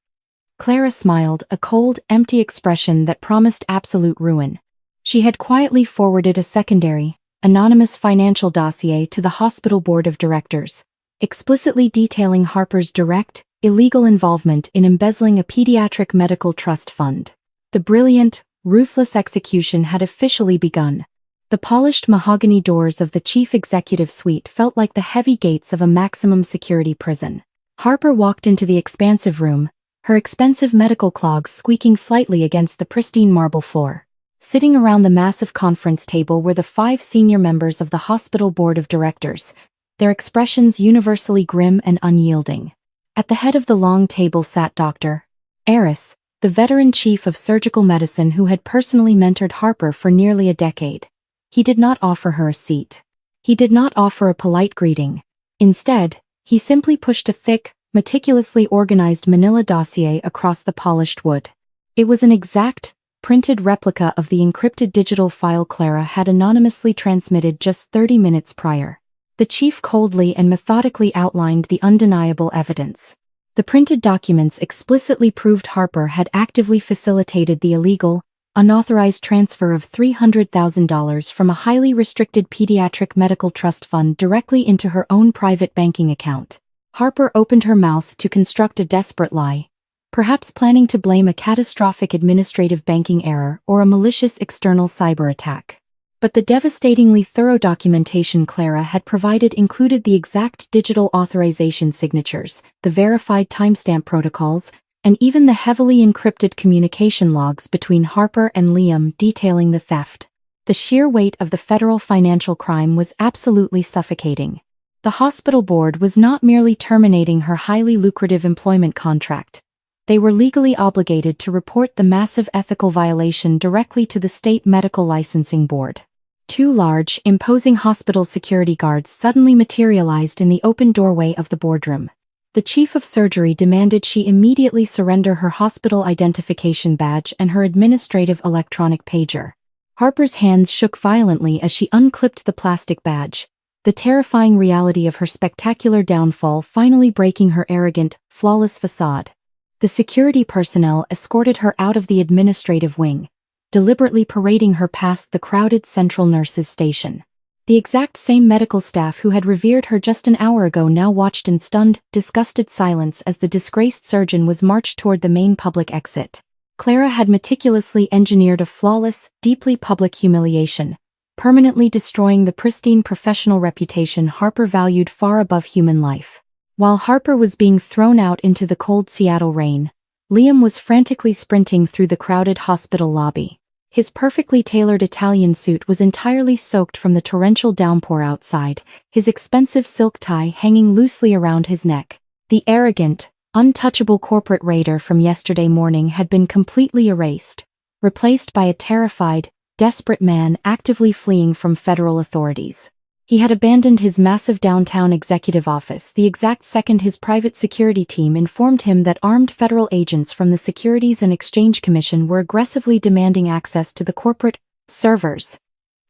Speaker 1: Clara smiled, a cold, empty expression that promised absolute ruin. She had quietly forwarded a secondary, anonymous financial dossier to the hospital board of directors, explicitly detailing Harper's direct, illegal involvement in embezzling a pediatric medical trust fund. The brilliant, ruthless execution had officially begun. The polished mahogany doors of the chief executive suite felt like the heavy gates of a maximum security prison. Harper walked into the expansive room, her expensive medical clogs squeaking slightly against the pristine marble floor. Sitting around the massive conference table were the 5 senior members of the hospital board of directors, their expressions universally grim and unyielding. At the head of the long table sat Dr. Eris, the veteran chief of surgical medicine who had personally mentored Harper for nearly a decade. He did not offer her a seat. He did not offer a polite greeting. Instead, he simply pushed a thick, meticulously organized manila dossier across the polished wood. It was an exact, printed replica of the encrypted digital file Clara had anonymously transmitted just 30 minutes prior. The chief coldly and methodically outlined the undeniable evidence. The printed documents explicitly proved Harper had actively facilitated the illegal, unauthorized transfer of $300,000 from a highly restricted pediatric medical trust fund directly into her own private banking account. Harper opened her mouth to construct a desperate lie, perhaps planning to blame a catastrophic administrative banking error or a malicious external cyber attack. But the devastatingly thorough documentation Clara had provided included the exact digital authorization signatures, the verified timestamp protocols, and even the heavily encrypted communication logs between Harper and Liam detailing the theft. The sheer weight of the federal financial crime was absolutely suffocating. The hospital board was not merely terminating her highly lucrative employment contract. They were legally obligated to report the massive ethical violation directly to the state medical licensing board. 2 large, imposing hospital security guards suddenly materialized in the open doorway of the boardroom. The chief of surgery demanded she immediately surrender her hospital identification badge and her administrative electronic pager. Harper's hands shook violently as she unclipped the plastic badge, the terrifying reality of her spectacular downfall finally breaking her arrogant, flawless facade. The security personnel escorted her out of the administrative wing, deliberately parading her past the crowded central nurses' station. The exact same medical staff who had revered her just an hour ago now watched in stunned, disgusted silence as the disgraced surgeon was marched toward the main public exit. Clara had meticulously engineered a flawless, deeply public humiliation, permanently destroying the pristine professional reputation Harper valued far above human life. While Harper was being thrown out into the cold Seattle rain, Liam was frantically sprinting through the crowded hospital lobby. His perfectly tailored Italian suit was entirely soaked from the torrential downpour outside, his expensive silk tie hanging loosely around his neck. The arrogant, untouchable corporate raider from yesterday morning had been completely erased, replaced by a terrified, desperate man actively fleeing from federal authorities. He had abandoned his massive downtown executive office the exact second his private security team informed him that armed federal agents from the Securities and Exchange Commission were aggressively demanding access to the corporate servers.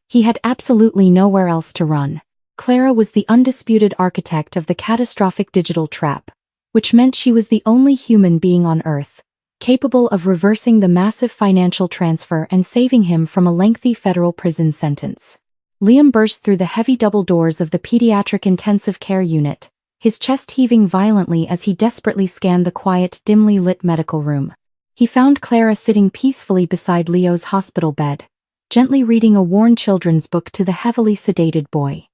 Speaker 1: He had absolutely nowhere else to run. Clara was the undisputed architect of the catastrophic digital trap, which meant she was the only human being on Earth capable of reversing the massive financial transfer and saving him from a lengthy federal prison sentence. Liam burst through the heavy double doors of the pediatric intensive care unit, his chest heaving violently as he desperately scanned the quiet, dimly lit medical room. He found Clara sitting peacefully beside Leo's hospital bed, gently reading a worn children's book to the heavily sedated boy.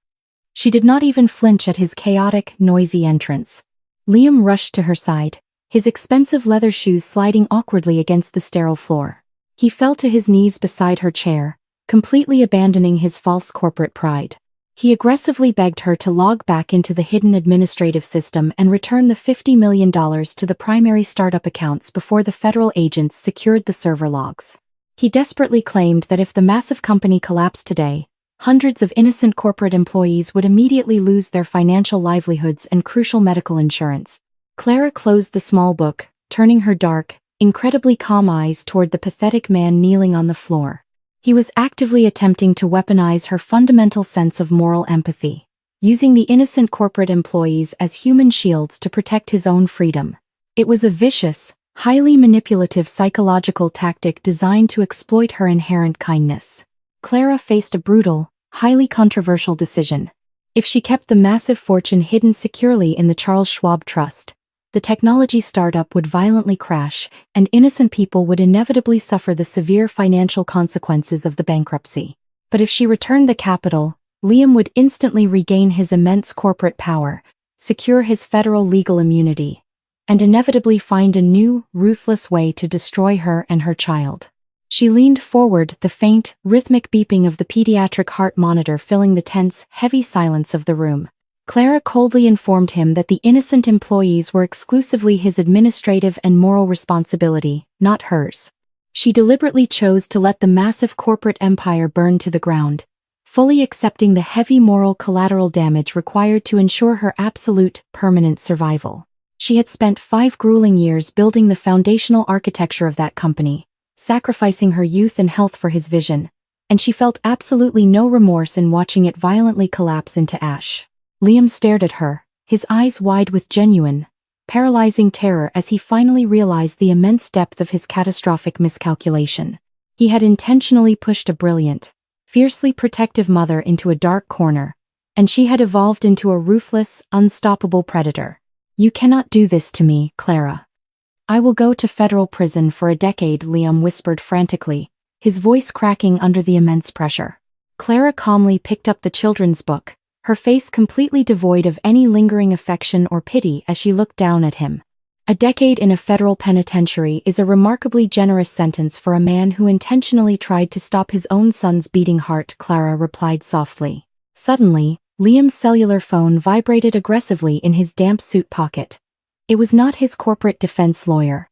Speaker 1: She did not even flinch at his chaotic, noisy entrance. Liam rushed to her side, his expensive leather shoes sliding awkwardly against the sterile floor. He fell to his knees beside her chair, completely abandoning his false corporate pride. He aggressively begged her to log back into the hidden administrative system and return the $50 million to the primary startup accounts before the federal agents secured the server logs. He desperately claimed that if the massive company collapsed today, hundreds of innocent corporate employees would immediately lose their financial livelihoods and crucial medical insurance. Clara closed the small book, turning her dark, incredibly calm eyes toward the pathetic man kneeling on the floor. He was actively attempting to weaponize her fundamental sense of moral empathy, using the innocent corporate employees as human shields to protect his own freedom. It was a vicious, highly manipulative psychological tactic designed to exploit her inherent kindness. Clara faced a brutal, highly controversial decision. If she kept the massive fortune hidden securely in the Charles Schwab Trust, the technology startup would violently crash, and innocent people would inevitably suffer the severe financial consequences of the bankruptcy. But if she returned the capital, Liam would instantly regain his immense corporate power, secure his federal legal immunity, and inevitably find a new, ruthless way to destroy her and her child. She leaned forward, the faint, rhythmic beeping of the pediatric heart monitor filling the tense, heavy silence of the room. Clara coldly informed him that the innocent employees were exclusively his administrative and moral responsibility, not hers. She deliberately chose to let the massive corporate empire burn to the ground, fully accepting the heavy moral collateral damage required to ensure her absolute, permanent survival. She had spent 5 grueling years building the foundational architecture of that company, sacrificing her youth and health for his vision, and she felt absolutely no remorse in watching it violently collapse into ash. Liam stared at her, his eyes wide with genuine, paralyzing terror as he finally realized the immense depth of his catastrophic miscalculation. He had intentionally pushed a brilliant, fiercely protective mother into a dark corner, and she had evolved into a ruthless, unstoppable predator. "You cannot do this to me, Clara. I will go to federal prison for a decade," Liam whispered frantically, his voice cracking under the immense pressure. Clara calmly picked up the children's book, her face completely devoid of any lingering affection or pity as she looked down at him. "A decade in a federal penitentiary is a remarkably generous sentence for a man who intentionally tried to stop his own son's beating heart," Clara replied softly. Suddenly, Liam's cellular phone vibrated aggressively in his damp suit pocket. It was not his corporate defense lawyer.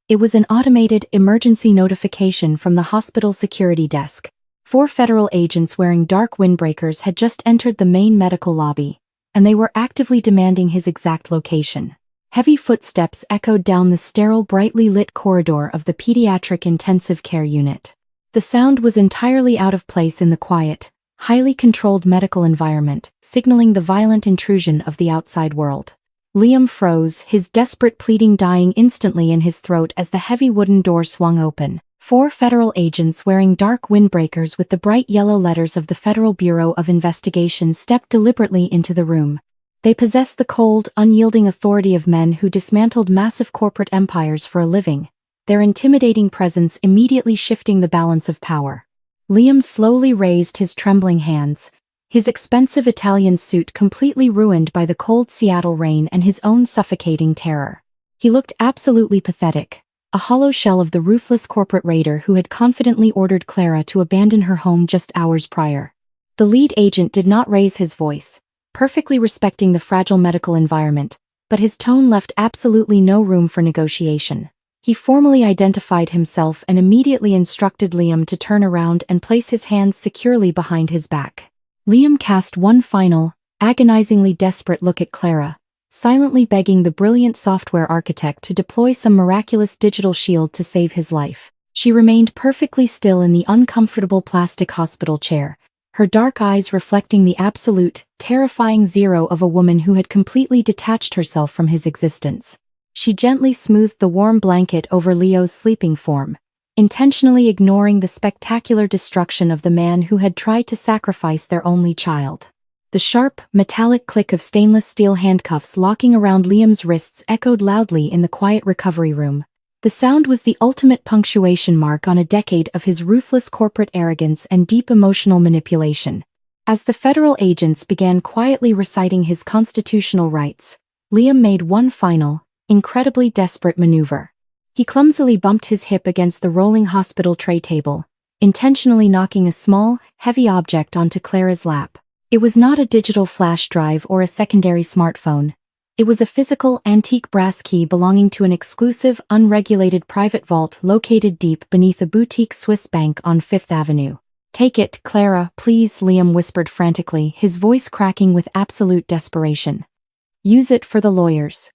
Speaker 1: It was an automated emergency notification from the hospital security desk. 4 federal agents wearing dark windbreakers had just entered the main medical lobby, and they were actively demanding his exact location. Heavy footsteps echoed down the sterile, brightly lit corridor of the pediatric intensive care unit. The sound was entirely out of place in the quiet, highly controlled medical environment, signaling the violent intrusion of the outside world. Liam froze, his desperate pleading dying instantly in his throat as the heavy wooden door swung open. 4 federal agents wearing dark windbreakers with the bright yellow letters of the Federal Bureau of Investigation stepped deliberately into the room. They possessed the cold, unyielding authority of men who dismantled massive corporate empires for a living, their intimidating presence immediately shifting the balance of power. Liam slowly raised his trembling hands, his expensive Italian suit completely ruined by the cold Seattle rain and his own suffocating terror. He looked absolutely pathetic, a hollow shell of the ruthless corporate raider who had confidently ordered Clara to abandon her home just hours prior. The lead agent did not raise his voice, perfectly respecting the fragile medical environment, but his tone left absolutely no room for negotiation. He formally identified himself and immediately instructed Liam to turn around and place his hands securely behind his back. Liam cast one final, agonizingly desperate look at Clara, silently begging the brilliant software architect to deploy some miraculous digital shield to save his life. She remained perfectly still in the uncomfortable plastic hospital chair, her dark eyes reflecting the absolute, terrifying zero of a woman who had completely detached herself from his existence. She gently smoothed the warm blanket over Leo's sleeping form, intentionally ignoring the spectacular destruction of the man who had tried to sacrifice their only child. The sharp, metallic click of stainless steel handcuffs locking around Liam's wrists echoed loudly in the quiet recovery room. The sound was the ultimate punctuation mark on a decade of his ruthless corporate arrogance and deep emotional manipulation. As the federal agents began quietly reciting his constitutional rights, Liam made one final, incredibly desperate maneuver. He clumsily bumped his hip against the rolling hospital tray table, intentionally knocking a small, heavy object onto Clara's lap. It was not a digital flash drive or a secondary smartphone. It was a physical, antique brass key belonging to an exclusive, unregulated private vault located deep beneath a boutique Swiss bank on Fifth Avenue. "Take it, Clara, please," Liam whispered frantically, his voice cracking with absolute desperation. "Use it for the lawyers.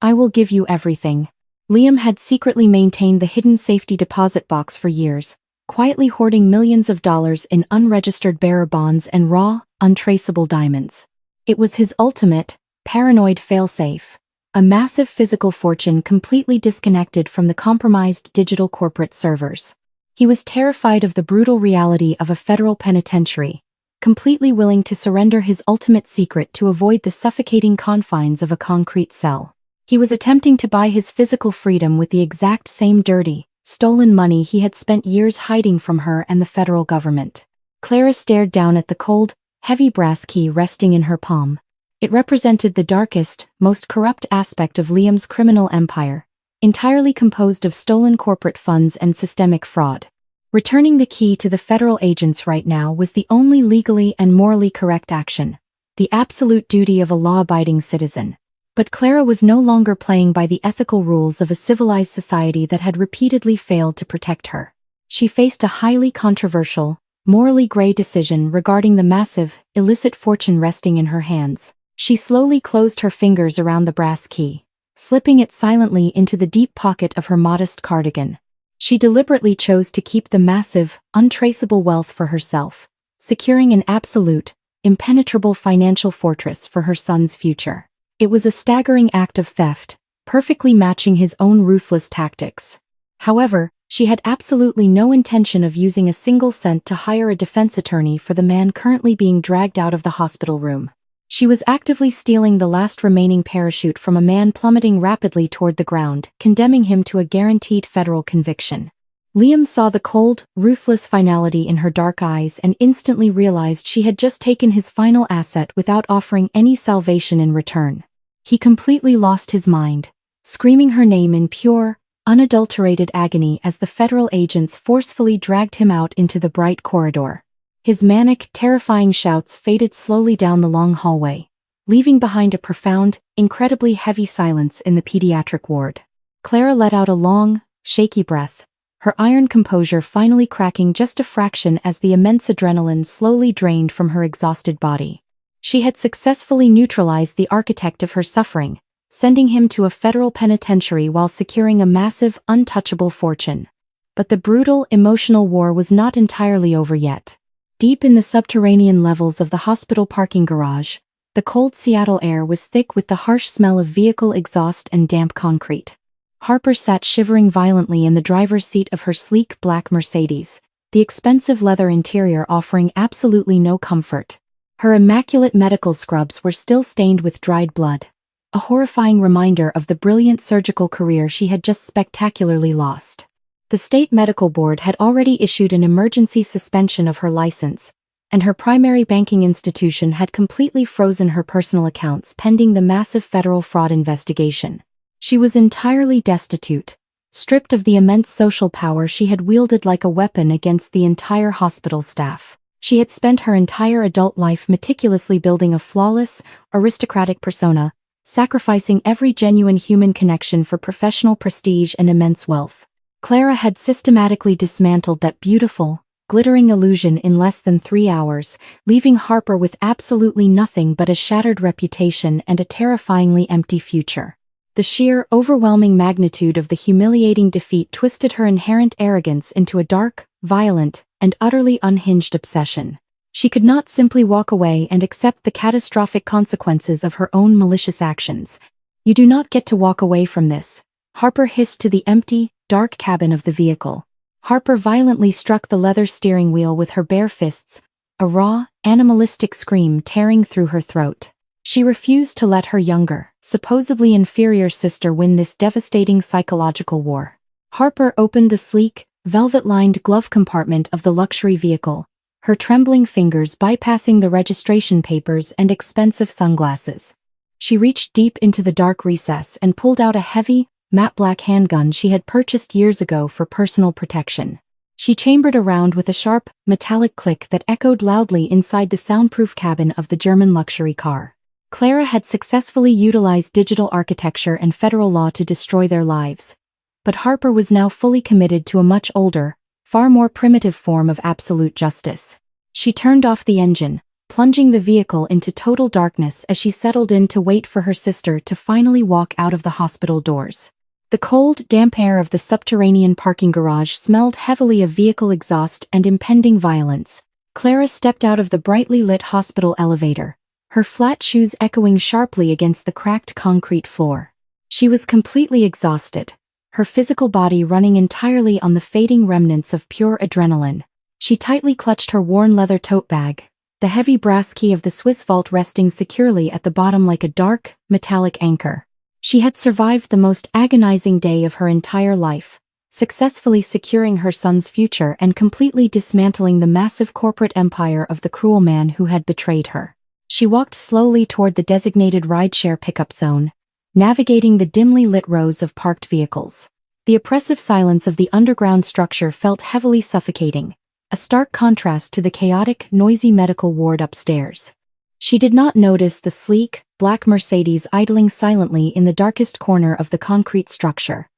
Speaker 1: I will give you everything." Liam had secretly maintained the hidden safety deposit box for years, quietly hoarding millions of dollars in unregistered bearer bonds and raw, untraceable diamonds. It was his ultimate, paranoid failsafe, a massive physical fortune completely disconnected from the compromised digital corporate servers. He was terrified of the brutal reality of a federal penitentiary, completely willing to surrender his ultimate secret to avoid the suffocating confines of a concrete cell. He was attempting to buy his physical freedom with the exact same dirty, stolen money he had spent years hiding from her and the federal government. Clara stared down at the cold, heavy brass key resting in her palm. It represented the darkest, most corrupt aspect of Liam's criminal empire, entirely composed of stolen corporate funds and systemic fraud. Returning the key to the federal agents right now was the only legally and morally correct action, the absolute duty of a law-abiding citizen. But Clara was no longer playing by the ethical rules of a civilized society that had repeatedly failed to protect her. She faced a highly controversial, morally gray decision regarding the massive, illicit fortune resting in her hands. She slowly closed her fingers around the brass key, slipping it silently into the deep pocket of her modest cardigan. She deliberately chose to keep the massive, untraceable wealth for herself, securing an absolute, impenetrable financial fortress for her son's future. It was a staggering act of theft, perfectly matching his own ruthless tactics. However, she had absolutely no intention of using a single cent to hire a defense attorney for the man currently being dragged out of the hospital room. She was actively stealing the last remaining parachute from a man plummeting rapidly toward the ground, condemning him to a guaranteed federal conviction. Liam saw the cold, ruthless finality in her dark eyes and instantly realized she had just taken his final asset without offering any salvation in return. He completely lost his mind, screaming her name in pure, unadulterated agony as the federal agents forcefully dragged him out into the bright corridor. His manic, terrifying shouts faded slowly down the long hallway, leaving behind a profound, incredibly heavy silence in the pediatric ward. Clara let out a long, shaky breath, her iron composure finally cracking just a fraction as the immense adrenaline slowly drained from her exhausted body. She had successfully neutralized the architect of her suffering, sending him to a federal penitentiary while securing a massive, untouchable fortune. But the brutal, emotional war was not entirely over yet. Deep in the subterranean levels of the hospital parking garage, the cold Seattle air was thick with the harsh smell of vehicle exhaust and damp concrete. Harper sat shivering violently in the driver's seat of her sleek black Mercedes, the expensive leather interior offering absolutely no comfort. Her immaculate medical scrubs were still stained with dried blood, a horrifying reminder of the brilliant surgical career she had just spectacularly lost. The state medical board had already issued an emergency suspension of her license, and her primary banking institution had completely frozen her personal accounts pending the massive federal fraud investigation. She was entirely destitute, stripped of the immense social power she had wielded like a weapon against the entire hospital staff. She had spent her entire adult life meticulously building a flawless, aristocratic persona, sacrificing every genuine human connection for professional prestige and immense wealth. Clara had systematically dismantled that beautiful, glittering illusion in less than 3 hours, leaving Harper with absolutely nothing but a shattered reputation and a terrifyingly empty future. The sheer, overwhelming magnitude of the humiliating defeat twisted her inherent arrogance into a dark, violent, and utterly unhinged obsession. She could not simply walk away and accept the catastrophic consequences of her own malicious actions. "You do not get to walk away from this," Harper hissed to the empty, dark cabin of the vehicle. Harper violently struck the leather steering wheel with her bare fists, a raw, animalistic scream tearing through her throat. She refused to let her younger, supposedly inferior sister win this devastating psychological war. Harper opened the sleek, velvet-lined glove compartment of the luxury vehicle, her trembling fingers bypassing the registration papers and expensive sunglasses. She reached deep into the dark recess and pulled out a heavy, matte black handgun she had purchased years ago for personal protection. She chambered around with a sharp, metallic click that echoed loudly inside the soundproof cabin of the German luxury car. Clara had successfully utilized digital architecture and federal law to destroy their lives. But Harper was now fully committed to a much older, far more primitive form of absolute justice. She turned off the engine, plunging the vehicle into total darkness as she settled in to wait for her sister to finally walk out of the hospital doors. The cold, damp air of the subterranean parking garage smelled heavily of vehicle exhaust and impending violence. Clara stepped out of the brightly lit hospital elevator, her flat shoes echoing sharply against the cracked concrete floor. She was completely exhausted, her physical body running entirely on the fading remnants of pure adrenaline. She tightly clutched her worn leather tote bag, the heavy brass key of the Swiss vault resting securely at the bottom like a dark, metallic anchor. She had survived the most agonizing day of her entire life, successfully securing her son's future and completely dismantling the massive corporate empire of the cruel man who had betrayed her. She walked slowly toward the designated rideshare pickup zone, navigating the dimly lit rows of parked vehicles. The oppressive silence of the underground structure felt heavily suffocating, a stark contrast to the chaotic, noisy medical ward upstairs. She did not notice the sleek, black Mercedes idling silently in the darkest corner of the concrete structure.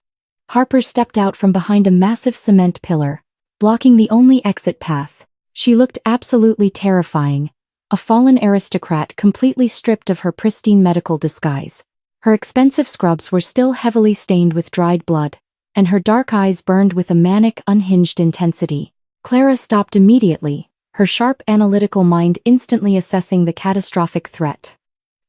Speaker 1: Harper stepped out from behind a massive cement pillar, blocking the only exit path. She looked absolutely terrifying, a fallen aristocrat completely stripped of her pristine medical disguise. Her expensive scrubs were still heavily stained with dried blood, and her dark eyes burned with a manic, unhinged intensity. Clara stopped immediately, her sharp analytical mind instantly assessing the catastrophic threat.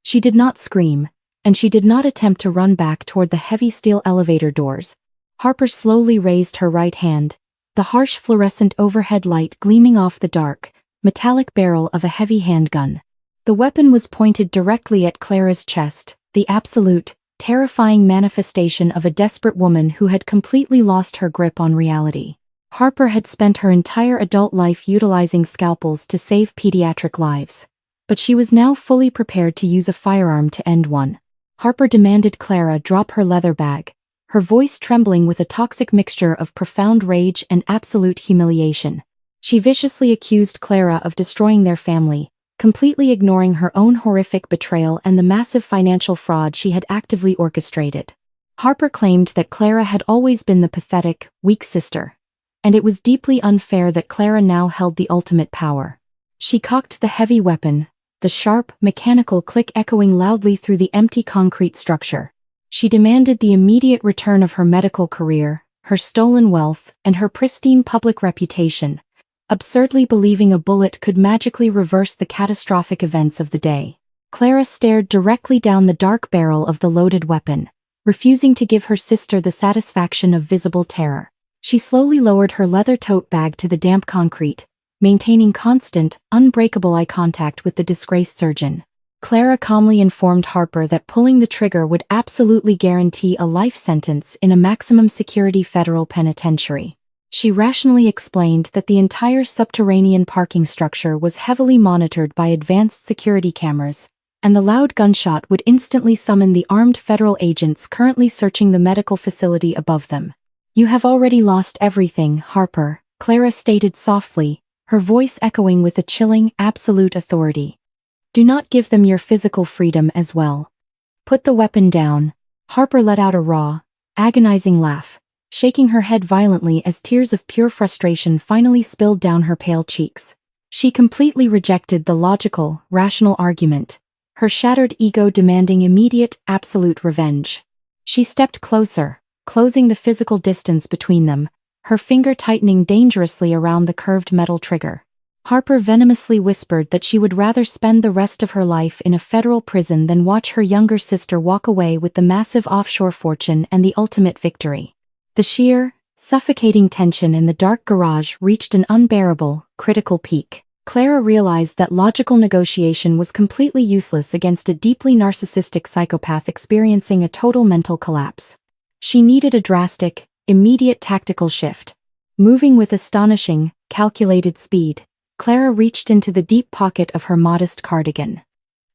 Speaker 1: She did not scream, and she did not attempt to run back toward the heavy steel elevator doors. Harper slowly raised her right hand, the harsh fluorescent overhead light gleaming off the dark, metallic barrel of a heavy handgun. The weapon was pointed directly at Clara's chest, the absolute, terrifying manifestation of a desperate woman who had completely lost her grip on reality. Harper had spent her entire adult life utilizing scalpels to save pediatric lives, but she was now fully prepared to use a firearm to end one. Harper demanded Clara drop her leather bag, her voice trembling with a toxic mixture of profound rage and absolute humiliation. She viciously accused Clara of destroying their family, completely ignoring her own horrific betrayal and the massive financial fraud she had actively orchestrated. Harper claimed that Clara had always been the pathetic, weak sister, and it was deeply unfair that Clara now held the ultimate power. She cocked the heavy weapon, the sharp, mechanical click echoing loudly through the empty concrete structure. She demanded the immediate return of her medical career, her stolen wealth, and her pristine public reputation, absurdly believing a bullet could magically reverse the catastrophic events of the day. Clara stared directly down the dark barrel of the loaded weapon, refusing to give her sister the satisfaction of visible terror. She slowly lowered her leather tote bag to the damp concrete, maintaining constant, unbreakable eye contact with the disgraced surgeon. Clara calmly informed Harper that pulling the trigger would absolutely guarantee a life sentence in a maximum security federal penitentiary. She rationally explained that the entire subterranean parking structure was heavily monitored by advanced security cameras, and the loud gunshot would instantly summon the armed federal agents currently searching the medical facility above them. "You have already lost everything, Harper," Clara stated softly, her voice echoing with a chilling, absolute authority. "Do not give them your physical freedom as well. Put the weapon down." Harper let out a raw, agonizing laugh, shaking her head violently as tears of pure frustration finally spilled down her pale cheeks. She completely rejected the logical, rational argument, her shattered ego demanding immediate, absolute revenge. She stepped closer, closing the physical distance between them, her finger tightening dangerously around the curved metal trigger. Harper venomously whispered that she would rather spend the rest of her life in a federal prison than watch her younger sister walk away with the massive offshore fortune and the ultimate victory. The sheer, suffocating tension in the dark garage reached an unbearable, critical peak. Clara realized that logical negotiation was completely useless against a deeply narcissistic psychopath experiencing a total mental collapse. She needed a drastic, immediate tactical shift. Moving with astonishing, calculated speed, Clara reached into the deep pocket of her modest cardigan.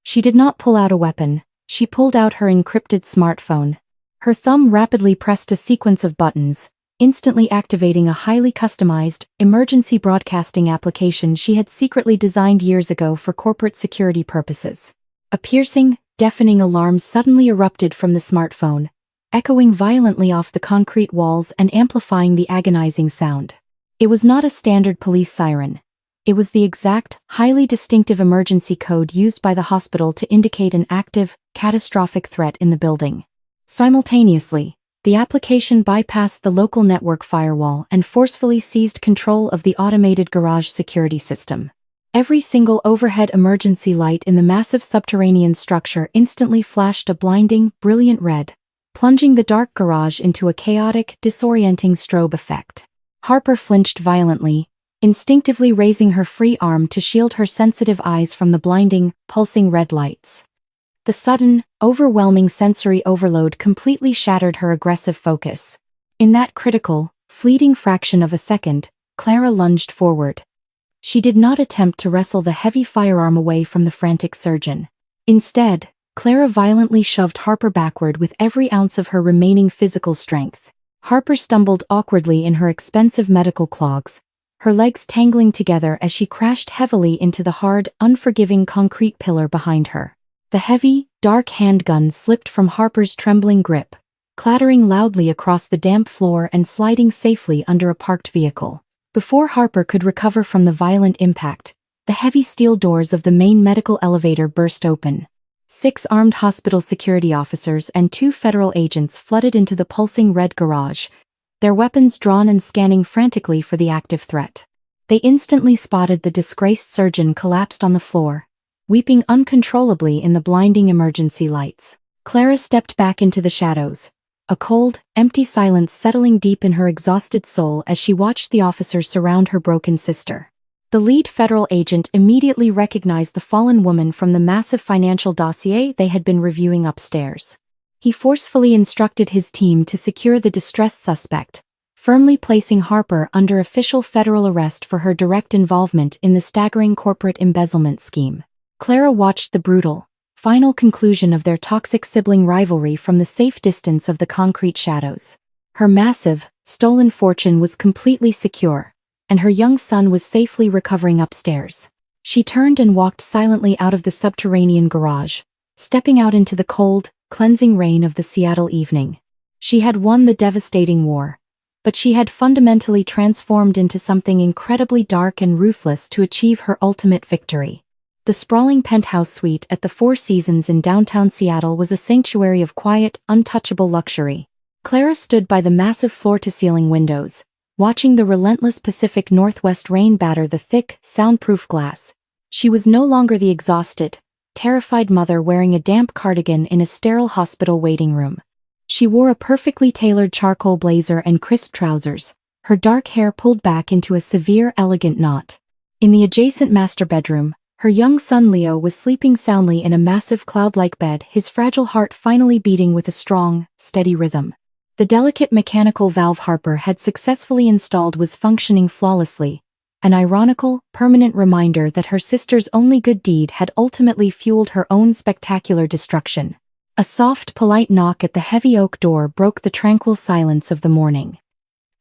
Speaker 1: She did not pull out a weapon, she pulled out her encrypted smartphone. Her thumb rapidly pressed a sequence of buttons, instantly activating a highly customized, emergency broadcasting application she had secretly designed years ago for corporate security purposes. A piercing, deafening alarm suddenly erupted from the smartphone, echoing violently off the concrete walls and amplifying the agonizing sound. It was not a standard police siren. It was the exact, highly distinctive emergency code used by the hospital to indicate an active, catastrophic threat in the building. Simultaneously, the application bypassed the local network firewall and forcefully seized control of the automated garage security system. Every single overhead emergency light in the massive subterranean structure instantly flashed a blinding, brilliant red, plunging the dark garage into a chaotic, disorienting strobe effect. Harper flinched violently, instinctively raising her free arm to shield her sensitive eyes from the blinding, pulsing red lights. The sudden, overwhelming sensory overload completely shattered her aggressive focus. In that critical, fleeting fraction of a second, Clara lunged forward. She did not attempt to wrestle the heavy firearm away from the frantic surgeon. Instead, Clara violently shoved Harper backward with every ounce of her remaining physical strength. Harper stumbled awkwardly in her expensive medical clogs, her legs tangling together as she crashed heavily into the hard, unforgiving concrete pillar behind her. The heavy, dark handgun slipped from Harper's trembling grip, clattering loudly across the damp floor and sliding safely under a parked vehicle. Before Harper could recover from the violent impact, the heavy steel doors of the main medical elevator burst open. 6 armed hospital security officers and 2 federal agents flooded into the pulsing red garage, their weapons drawn and scanning frantically for the active threat. They instantly spotted the disgraced surgeon collapsed on the floor, weeping uncontrollably in the blinding emergency lights. Clara stepped back into the shadows, a cold, empty silence settling deep in her exhausted soul as she watched the officers surround her broken sister. The lead federal agent immediately recognized the fallen woman from the massive financial dossier they had been reviewing upstairs. He forcefully instructed his team to secure the distressed suspect, firmly placing Harper under official federal arrest for her direct involvement in the staggering corporate embezzlement scheme. Clara watched the brutal, final conclusion of their toxic sibling rivalry from the safe distance of the concrete shadows. Her massive, stolen fortune was completely secure, and her young son was safely recovering upstairs. She turned and walked silently out of the subterranean garage, stepping out into the cold, cleansing rain of the Seattle evening. She had won the devastating war, but she had fundamentally transformed into something incredibly dark and ruthless to achieve her ultimate victory. The sprawling penthouse suite at the Four Seasons in downtown Seattle was a sanctuary of quiet, untouchable luxury. Clara stood by the massive floor-to-ceiling windows, watching the relentless Pacific Northwest rain batter the thick, soundproof glass. She was no longer the exhausted, terrified mother wearing a damp cardigan in a sterile hospital waiting room. She wore a perfectly tailored charcoal blazer and crisp trousers, her dark hair pulled back into a severe, elegant knot. In the adjacent master bedroom, her young son Leo was sleeping soundly in a massive cloud-like bed, his fragile heart finally beating with a strong, steady rhythm. The delicate mechanical valve Harper had successfully installed was functioning flawlessly, an ironical, permanent reminder that her sister's only good deed had ultimately fueled her own spectacular destruction. A soft, polite knock at the heavy oak door broke the tranquil silence of the morning.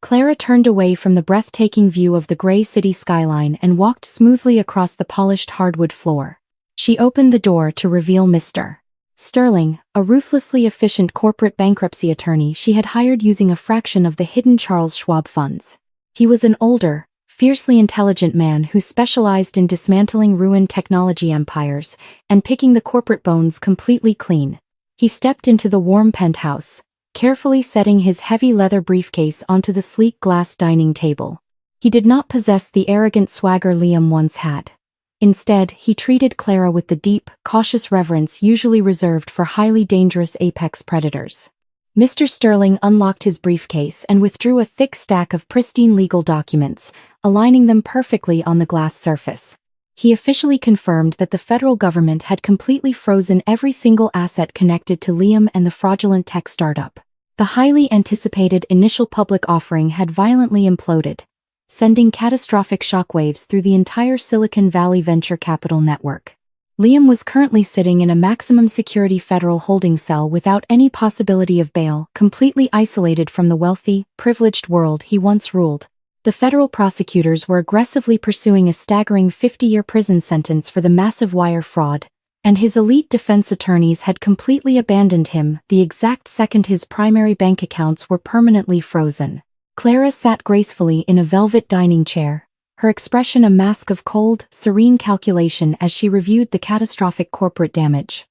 Speaker 1: Clara turned away from the breathtaking view of the gray city skyline and walked smoothly across the polished hardwood floor. She opened the door to reveal Mr. Sterling, a ruthlessly efficient corporate bankruptcy attorney she had hired using a fraction of the hidden Charles Schwab funds. He was an older, fiercely intelligent man who specialized in dismantling ruined technology empires and picking the corporate bones completely clean. He stepped into the warm penthouse, carefully setting his heavy leather briefcase onto the sleek glass dining table. He did not possess the arrogant swagger Liam once had. Instead, he treated Clara with the deep, cautious reverence usually reserved for highly dangerous apex predators. Mr. Sterling unlocked his briefcase and withdrew a thick stack of pristine legal documents, aligning them perfectly on the glass surface. He officially confirmed that the federal government had completely frozen every single asset connected to Liam and the fraudulent tech startup. The highly anticipated initial public offering had violently imploded, sending catastrophic shockwaves through the entire Silicon Valley venture capital network. Liam was currently sitting in a maximum security federal holding cell without any possibility of bail, completely isolated from the wealthy, privileged world he once ruled. The federal prosecutors were aggressively pursuing a staggering 50-year prison sentence for the massive wire fraud, and his elite defense attorneys had completely abandoned him the exact second his primary bank accounts were permanently frozen. Clara sat gracefully in a velvet dining chair, her expression a mask of cold, serene calculation as she reviewed the catastrophic corporate damage.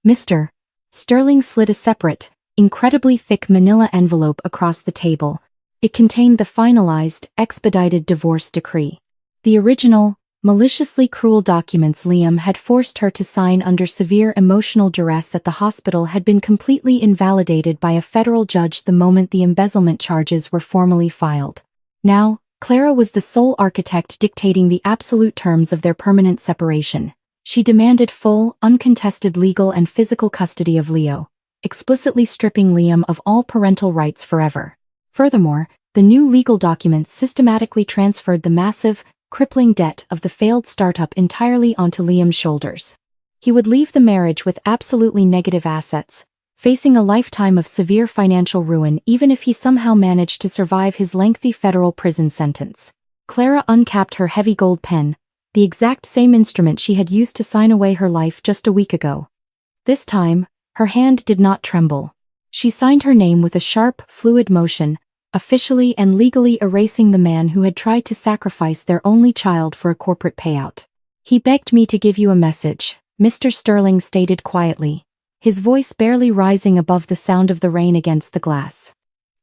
Speaker 1: Mr. Sterling slid a separate, incredibly thick manila envelope across the table. It contained the finalized, expedited divorce decree. The original, maliciously cruel documents Liam had forced her to sign under severe emotional duress at the hospital had been completely invalidated by a federal judge the moment the embezzlement charges were formally filed. Now, Clara was the sole architect dictating the absolute terms of their permanent separation. She demanded full, uncontested legal and physical custody of Leo, explicitly stripping Liam of all parental rights forever. Furthermore, the new legal documents systematically transferred the massive, crippling debt of the failed startup entirely onto Liam's shoulders. He would leave the marriage with absolutely negative assets, facing a lifetime of severe financial ruin even if he somehow managed to survive his lengthy federal prison sentence. Clara uncapped her heavy gold pen, the exact same instrument she had used to sign away her life just a week ago. This time, her hand did not tremble. She signed her name with a sharp, fluid motion, officially and legally erasing the man who had tried to sacrifice their only child for a corporate payout. "He begged me to give you a message," Mr. Sterling stated quietly, his voice barely rising above the sound of the rain against the glass.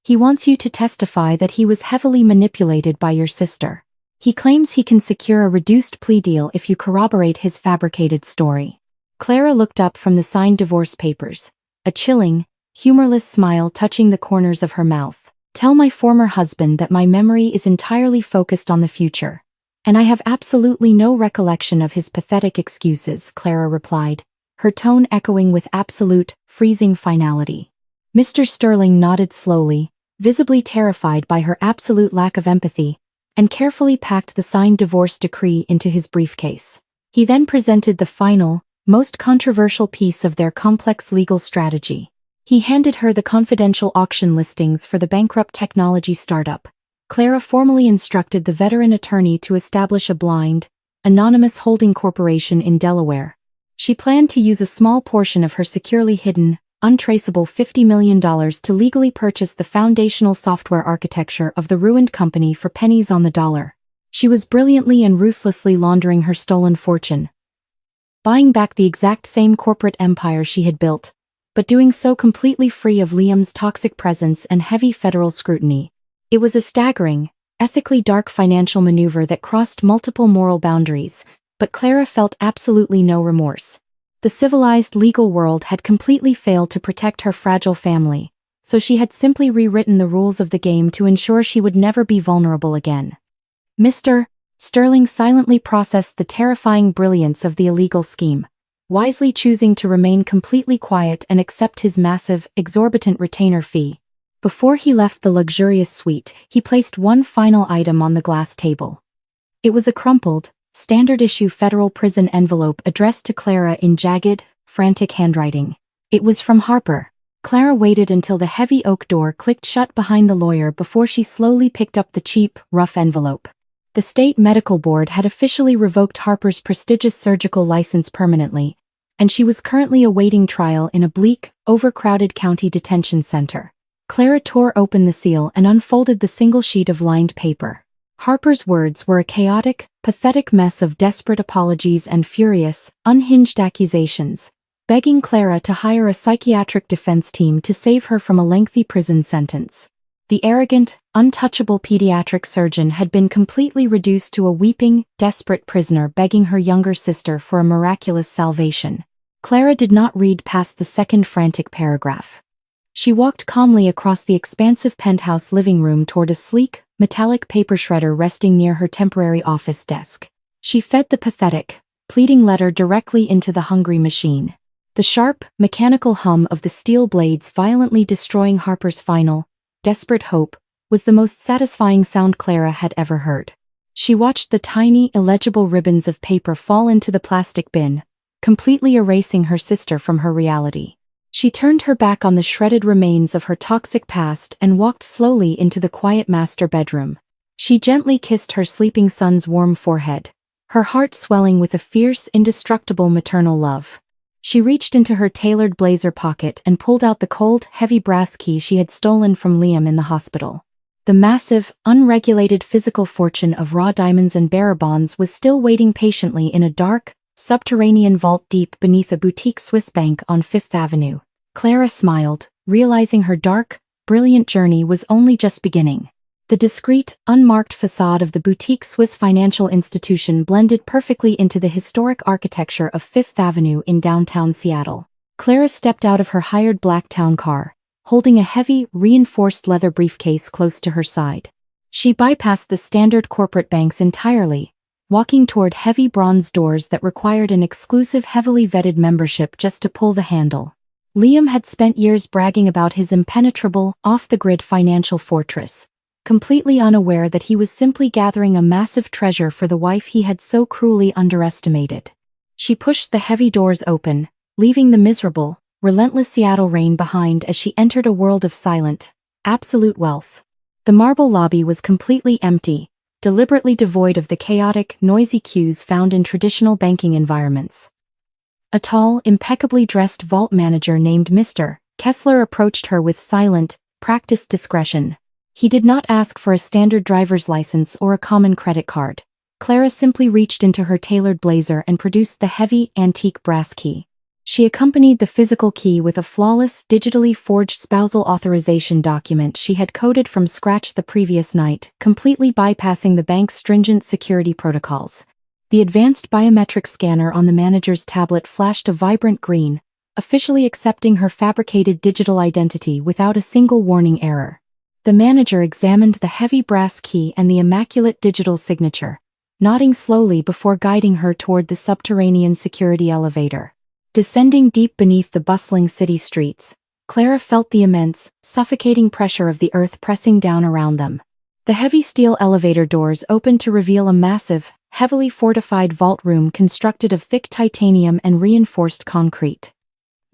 Speaker 1: "He wants you to testify that he was heavily manipulated by your sister. He claims he can secure a reduced plea deal if you corroborate his fabricated story." Clara looked up from the signed divorce papers, a chilling, humorless smile touching the corners of her mouth. "Tell my former husband that my memory is entirely focused on the future, and I have absolutely no recollection of his pathetic excuses," Clara replied, her tone echoing with absolute, freezing finality. Mr. Sterling nodded slowly, visibly terrified by her absolute lack of empathy, and carefully packed the signed divorce decree into his briefcase. He then presented the final, most controversial piece of their complex legal strategy. He handed her the confidential auction listings for the bankrupt technology startup. Clara formally instructed the veteran attorney to establish a blind, anonymous holding corporation in Delaware. She planned to use a small portion of her securely hidden, untraceable $50 million to legally purchase the foundational software architecture of the ruined company for pennies on the dollar. She was brilliantly and ruthlessly laundering her stolen fortune, buying back the exact same corporate empire she had built, but doing so completely free of Liam's toxic presence and heavy federal scrutiny. It was a staggering, ethically dark financial maneuver that crossed multiple moral boundaries, but Clara felt absolutely no remorse. The civilized legal world had completely failed to protect her fragile family, so she had simply rewritten the rules of the game to ensure she would never be vulnerable again. Mr. Sterling silently processed the terrifying brilliance of the illegal scheme, wisely choosing to remain completely quiet and accept his massive, exorbitant retainer fee. Before he left the luxurious suite, he placed one final item on the glass table. It was a crumpled, standard-issue federal prison envelope addressed to Clara in jagged, frantic handwriting. It was from Harper. Clara waited until the heavy oak door clicked shut behind the lawyer before she slowly picked up the cheap, rough envelope. The state medical board had officially revoked Harper's prestigious surgical license permanently, and she was currently awaiting trial in a bleak, overcrowded county detention center. Clara tore open the seal and unfolded the single sheet of lined paper. Harper's words were a chaotic, pathetic mess of desperate apologies and furious, unhinged accusations, begging Clara to hire a psychiatric defense team to save her from a lengthy prison sentence. The arrogant, untouchable pediatric surgeon had been completely reduced to a weeping, desperate prisoner begging her younger sister for a miraculous salvation. Clara did not read past the second frantic paragraph. She walked calmly across the expansive penthouse living room toward a sleek, metallic paper shredder resting near her temporary office desk. She fed the pathetic, pleading letter directly into the hungry machine. The sharp, mechanical hum of the steel blades violently destroying Harper's final, desperate hope was the most satisfying sound Clara had ever heard. She watched the tiny, illegible ribbons of paper fall into the plastic bin, completely erasing her sister from her reality. She turned her back on the shredded remains of her toxic past and walked slowly into the quiet master bedroom. She gently kissed her sleeping son's warm forehead, her heart swelling with a fierce, indestructible maternal love. She reached into her tailored blazer pocket and pulled out the cold, heavy brass key she had stolen from Liam in the hospital. The massive, unregulated physical fortune of raw diamonds and bearer bonds was still waiting patiently in a dark, subterranean vault deep beneath a boutique Swiss bank on Fifth Avenue. Clara smiled, realizing her dark, brilliant journey was only just beginning. The discreet, unmarked facade of the boutique Swiss financial institution blended perfectly into the historic architecture of Fifth Avenue in downtown Seattle. Clara stepped out of her hired black town car, holding a heavy, reinforced leather briefcase close to her side. She bypassed the standard corporate banks entirely, walking toward heavy bronze doors that required an exclusive heavily vetted membership just to pull the handle. Liam had spent years bragging about his impenetrable, off-the-grid financial fortress, completely unaware that he was simply gathering a massive treasure for the wife he had so cruelly underestimated. She pushed the heavy doors open, leaving the miserable, relentless Seattle rain behind as she entered a world of silent, absolute wealth. The marble lobby was completely empty, deliberately devoid of the chaotic, noisy cues found in traditional banking environments. A tall, impeccably dressed vault manager named Mr. Kessler approached her with silent, practiced discretion. He did not ask for a standard driver's license or a common credit card. Clara simply reached into her tailored blazer and produced the heavy, antique brass key. She accompanied the physical key with a flawless, digitally forged spousal authorization document she had coded from scratch the previous night, completely bypassing the bank's stringent security protocols. The advanced biometric scanner on the manager's tablet flashed a vibrant green, officially accepting her fabricated digital identity without a single warning error. The manager examined the heavy brass key and the immaculate digital signature, nodding slowly before guiding her toward the subterranean security elevator. Descending deep beneath the bustling city streets, Clara felt the immense, suffocating pressure of the earth pressing down around them. The heavy steel elevator doors opened to reveal a massive, heavily fortified vault room constructed of thick titanium and reinforced concrete.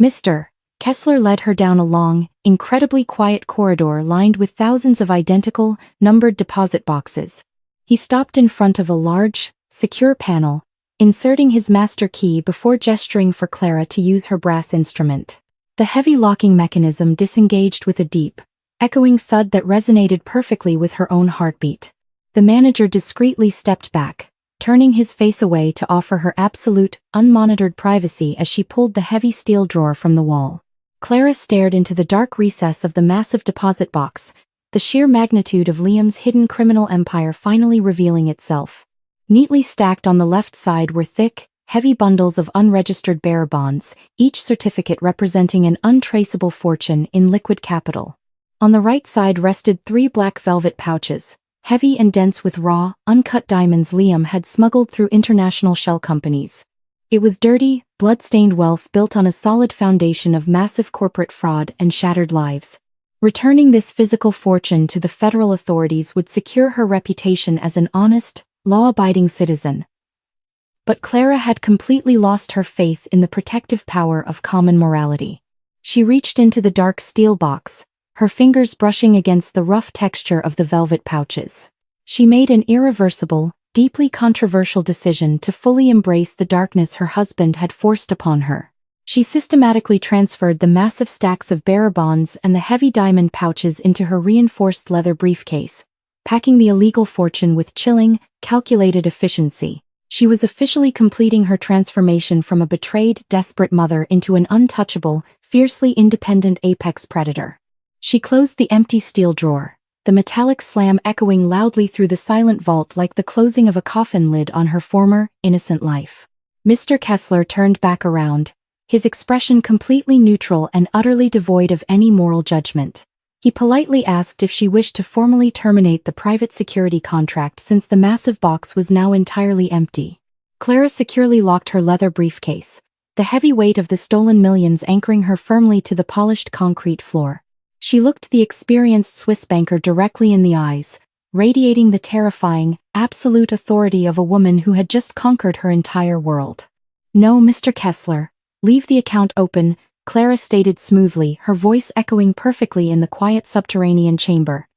Speaker 1: Mr. Kessler led her down a long, incredibly quiet corridor lined with thousands of identical, numbered deposit boxes. He stopped in front of a large, secure panel, inserting his master key before gesturing for Clara to use her brass instrument. The heavy locking mechanism disengaged with a deep, echoing thud that resonated perfectly with her own heartbeat. The manager discreetly stepped back, turning his face away to offer her absolute, unmonitored privacy as she pulled the heavy steel drawer from the wall. Clara stared into the dark recess of the massive deposit box, the sheer magnitude of Liam's hidden criminal empire finally revealing itself. Neatly stacked on the left side were thick, heavy bundles of unregistered bearer bonds, each certificate representing an untraceable fortune in liquid capital. On the right side rested 3 black velvet pouches, heavy and dense with raw, uncut diamonds Liam had smuggled through international shell companies. It was dirty, blood-stained wealth built on a solid foundation of massive corporate fraud and shattered lives. Returning this physical fortune to the federal authorities would secure her reputation as an honest, law-abiding citizen. But Clara had completely lost her faith in the protective power of common morality. She reached into the dark steel box, her fingers brushing against the rough texture of the velvet pouches. She made an irreversible, deeply controversial decision to fully embrace the darkness her husband had forced upon her. She systematically transferred the massive stacks of bearer bonds and the heavy diamond pouches into her reinforced leather briefcase, packing the illegal fortune with chilling, calculated efficiency. She was officially completing her transformation from a betrayed, desperate mother into an untouchable, fiercely independent apex predator. She closed the empty steel drawer, the metallic slam echoing loudly through the silent vault like the closing of a coffin lid on her former, innocent life. Mr. Kessler turned back around, his expression completely neutral and utterly devoid of any moral judgment. He politely asked if she wished to formally terminate the private security contract since the massive box was now entirely empty. Clara securely locked her leather briefcase, the heavy weight of the stolen millions anchoring her firmly to the polished concrete floor. She looked the experienced Swiss banker directly in the eyes, radiating the terrifying, absolute authority of a woman who had just conquered her entire world. "No, Mr. Kessler. Leave the account open," Clara stated smoothly, her voice echoing perfectly in the quiet subterranean chamber.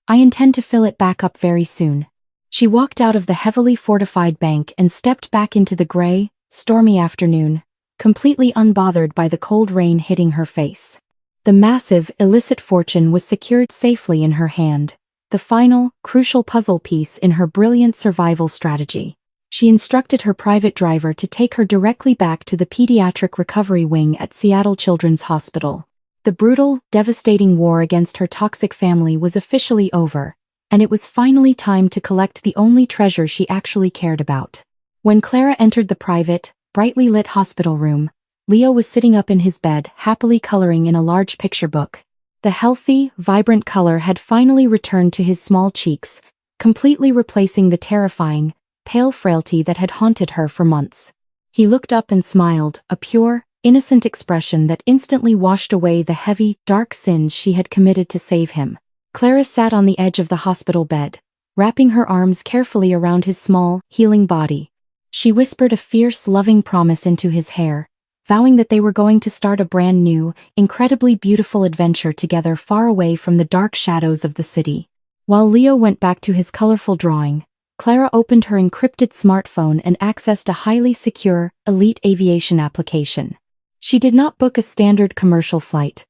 Speaker 1: "I intend to fill it back up very soon." She walked out of the heavily fortified bank and stepped back into the gray, stormy afternoon, completely unbothered by the cold rain hitting her face. The massive, illicit fortune was secured safely in her hand, the final, crucial puzzle piece in her brilliant survival strategy. She instructed her private driver to take her directly back to the pediatric recovery wing at Seattle Children's Hospital. The brutal, devastating war against her toxic family was officially over, and it was finally time to collect the only treasure she actually cared about. When Clara entered the private, brightly lit hospital room, Leo was sitting up in his bed, happily coloring in a large picture book. The healthy, vibrant color had finally returned to his small cheeks, completely replacing the terrifying, pale frailty that had haunted her for months. He looked up and smiled, a pure, innocent expression that instantly washed away the heavy, dark sins she had committed to save him. Clara sat on the edge of the hospital bed, wrapping her arms carefully around his small, healing body. She whispered a fierce, loving promise into his hair, vowing that they were going to start a brand new, incredibly beautiful adventure together far away from the dark shadows of the city. While Leo went back to his colorful drawing, Clara opened her encrypted smartphone and accessed a highly secure, elite aviation application. She did not book a standard commercial flight.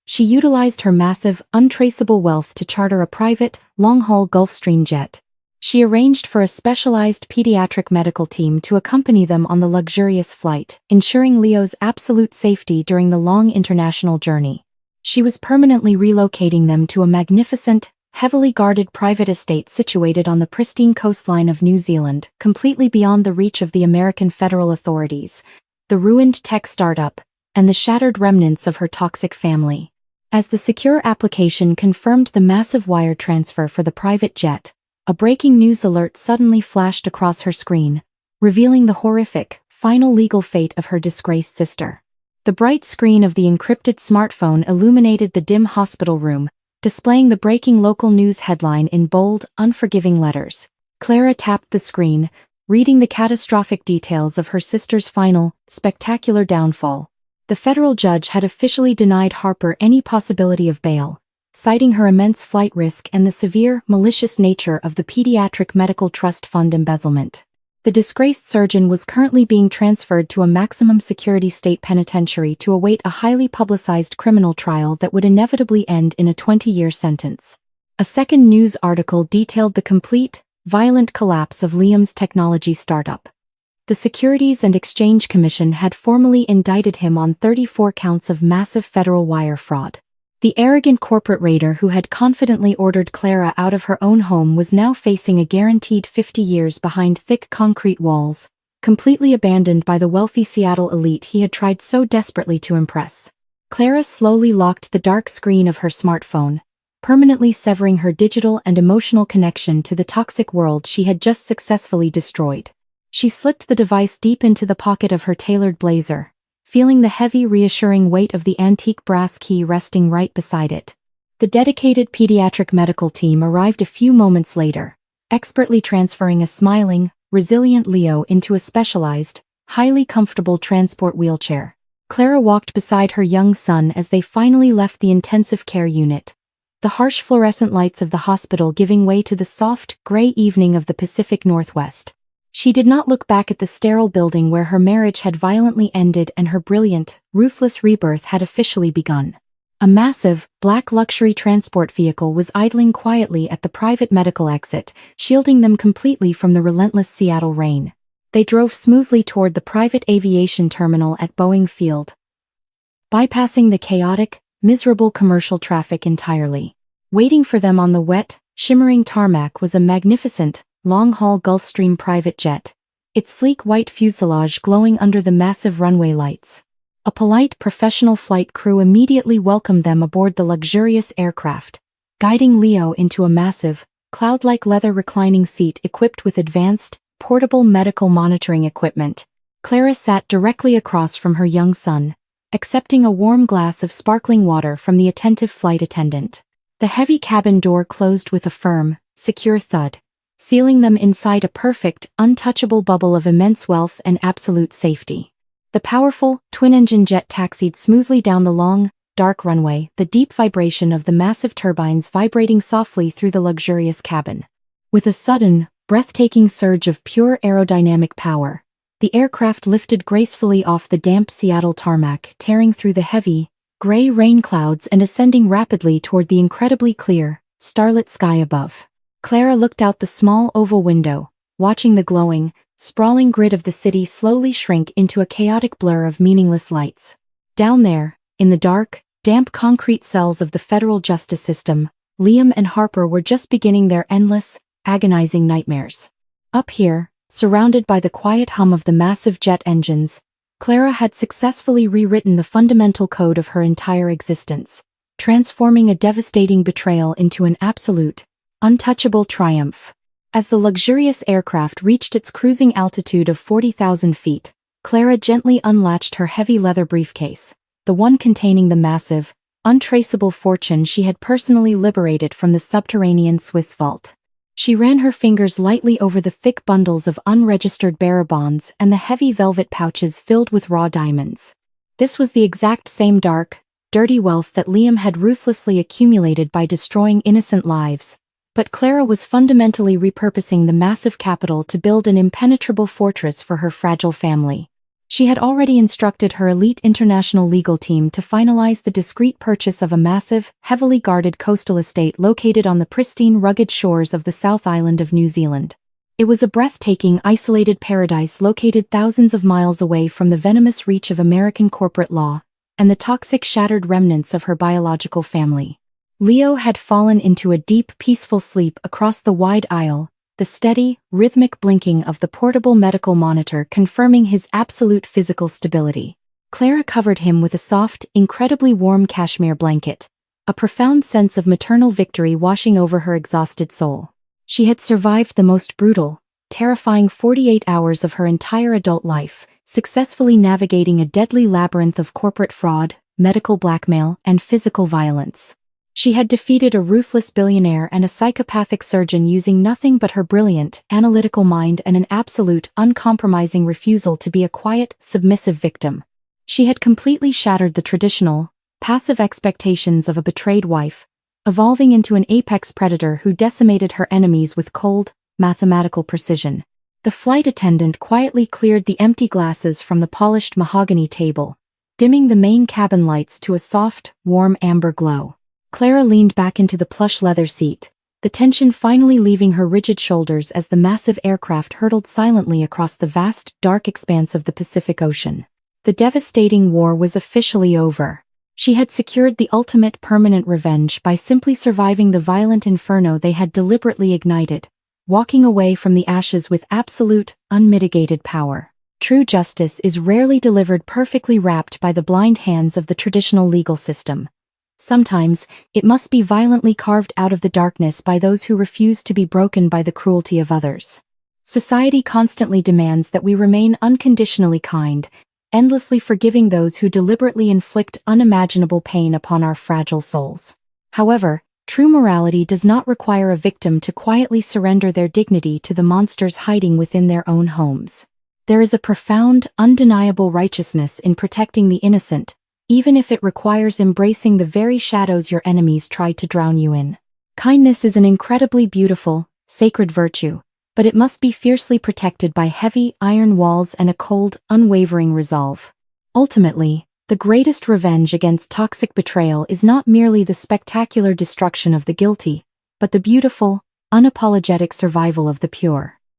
Speaker 1: She utilized her massive, untraceable wealth to charter a private, long-haul Gulfstream jet. She arranged for a specialized pediatric medical team to accompany them on the luxurious flight, ensuring Leo's absolute safety during the long international journey. She was permanently relocating them to a magnificent, heavily guarded private estate situated on the pristine coastline of New Zealand, completely beyond the reach of the American federal authorities, the ruined tech startup, and the shattered remnants of her toxic family. As the secure application confirmed the massive wire transfer for the private jet, a breaking news alert suddenly flashed across her screen, revealing the horrific, final legal fate of her disgraced sister. The bright screen of the encrypted smartphone illuminated the dim hospital room, displaying the breaking local news headline in bold, unforgiving letters. Clara tapped the screen, reading the catastrophic details of her sister's final, spectacular downfall. The federal judge had officially denied Harper any possibility of bail, citing her immense flight risk and the severe, malicious nature of the Pediatric Medical Trust Fund embezzlement. The disgraced surgeon was currently being transferred to a maximum security state penitentiary to await a highly publicized criminal trial that would inevitably end in a 20-year sentence. A second news article detailed the complete, violent collapse of Liam's technology startup. The Securities and Exchange Commission had formally indicted him on 34 counts of massive federal wire fraud. The arrogant corporate raider who had confidently ordered Clara out of her own home was now facing a guaranteed 50 years behind thick concrete walls, completely abandoned by the wealthy Seattle elite he had tried so desperately to impress. Clara slowly locked the dark screen of her smartphone, permanently severing her digital and emotional connection to the toxic world she had just successfully destroyed. She slipped the device deep into the pocket of her tailored blazer, feeling the heavy, reassuring weight of the antique brass key resting right beside it. The dedicated pediatric medical team arrived a few moments later, expertly transferring a smiling, resilient Leo into a specialized, highly comfortable transport wheelchair. Clara walked beside her young son as they finally left the intensive care unit, the harsh fluorescent lights of the hospital giving way to the soft, gray evening of the Pacific Northwest. She did not look back at the sterile building where her marriage had violently ended and her brilliant, ruthless rebirth had officially begun. A massive, black luxury transport vehicle was idling quietly at the private medical exit, shielding them completely from the relentless Seattle rain. They drove smoothly toward the private aviation terminal at Boeing Field, bypassing the chaotic, miserable commercial traffic entirely. Waiting for them on the wet, shimmering tarmac was a magnificent, long-haul Gulfstream private jet, its sleek white fuselage glowing under the massive runway lights. A polite professional flight crew immediately welcomed them aboard the luxurious aircraft, guiding Leo into a massive, cloud-like leather reclining seat equipped with advanced, portable medical monitoring equipment. Clara sat directly across from her young son, accepting a warm glass of sparkling water from the attentive flight attendant. The heavy cabin door closed with a firm, secure thud, sealing them inside a perfect, untouchable bubble of immense wealth and absolute safety. The powerful, twin-engine jet taxied smoothly down the long, dark runway, the deep vibration of the massive turbines vibrating softly through the luxurious cabin. With a sudden, breathtaking surge of pure aerodynamic power, the aircraft lifted gracefully off the damp Seattle tarmac, tearing through the heavy, gray rain clouds and ascending rapidly toward the incredibly clear, starlit sky above. Clara looked out the small oval window, watching the glowing, sprawling grid of the city slowly shrink into a chaotic blur of meaningless lights. Down there, in the dark, damp concrete cells of the federal justice system, Liam and Harper were just beginning their endless, agonizing nightmares. Up here, surrounded by the quiet hum of the massive jet engines, Clara had successfully rewritten the fundamental code of her entire existence, transforming a devastating betrayal into an absolute, untouchable triumph. As the luxurious aircraft reached its cruising altitude of 40,000 feet, Clara gently unlatched her heavy leather briefcase, the one containing the massive, untraceable fortune she had personally liberated from the subterranean Swiss vault. She ran her fingers lightly over the thick bundles of unregistered bearer bonds and the heavy velvet pouches filled with raw diamonds. This was the exact same dark, dirty wealth that Liam had ruthlessly accumulated by destroying innocent lives, but Clara was fundamentally repurposing the massive capital to build an impenetrable fortress for her fragile family. She had already instructed her elite international legal team to finalize the discreet purchase of a massive, heavily guarded coastal estate located on the pristine, rugged shores of the South Island of New Zealand. It was a breathtaking, isolated paradise located thousands of miles away from the venomous reach of American corporate law and the toxic, shattered remnants of her biological family. Leo had fallen into a deep, peaceful sleep across the wide aisle, the steady, rhythmic blinking of the portable medical monitor confirming his absolute physical stability. Clara covered him with a soft, incredibly warm cashmere blanket, a profound sense of maternal victory washing over her exhausted soul. She had survived the most brutal, terrifying 48 hours of her entire adult life, successfully navigating a deadly labyrinth of corporate fraud, medical blackmail, and physical violence. She had defeated a ruthless billionaire and a psychopathic surgeon using nothing but her brilliant, analytical mind and an absolute, uncompromising refusal to be a quiet, submissive victim. She had completely shattered the traditional, passive expectations of a betrayed wife, evolving into an apex predator who decimated her enemies with cold, mathematical precision. The flight attendant quietly cleared the empty glasses from the polished mahogany table, dimming the main cabin lights to a soft, warm amber glow. Clara leaned back into the plush leather seat, the tension finally leaving her rigid shoulders as the massive aircraft hurtled silently across the vast, dark expanse of the Pacific Ocean. The devastating war was officially over. She had secured the ultimate permanent revenge by simply surviving the violent inferno they had deliberately ignited, walking away from the ashes with absolute, unmitigated power. True justice is rarely delivered perfectly wrapped by the blind hands of the traditional legal system. Sometimes, it must be violently carved out of the darkness by those who refuse to be broken by the cruelty of others. Society constantly demands that we remain unconditionally kind, endlessly forgiving those who deliberately inflict unimaginable pain upon our fragile souls. However, true morality does not require a victim to quietly surrender their dignity to the monsters hiding within their own homes. There is a profound, undeniable righteousness in protecting the innocent, even if it requires embracing the very shadows your enemies tried to drown you in. Kindness is an incredibly beautiful, sacred virtue, but it must be fiercely protected by heavy, iron walls and a cold, unwavering resolve. Ultimately, the greatest revenge against toxic betrayal is not merely the spectacular destruction of the guilty, but the beautiful, unapologetic survival of the pure.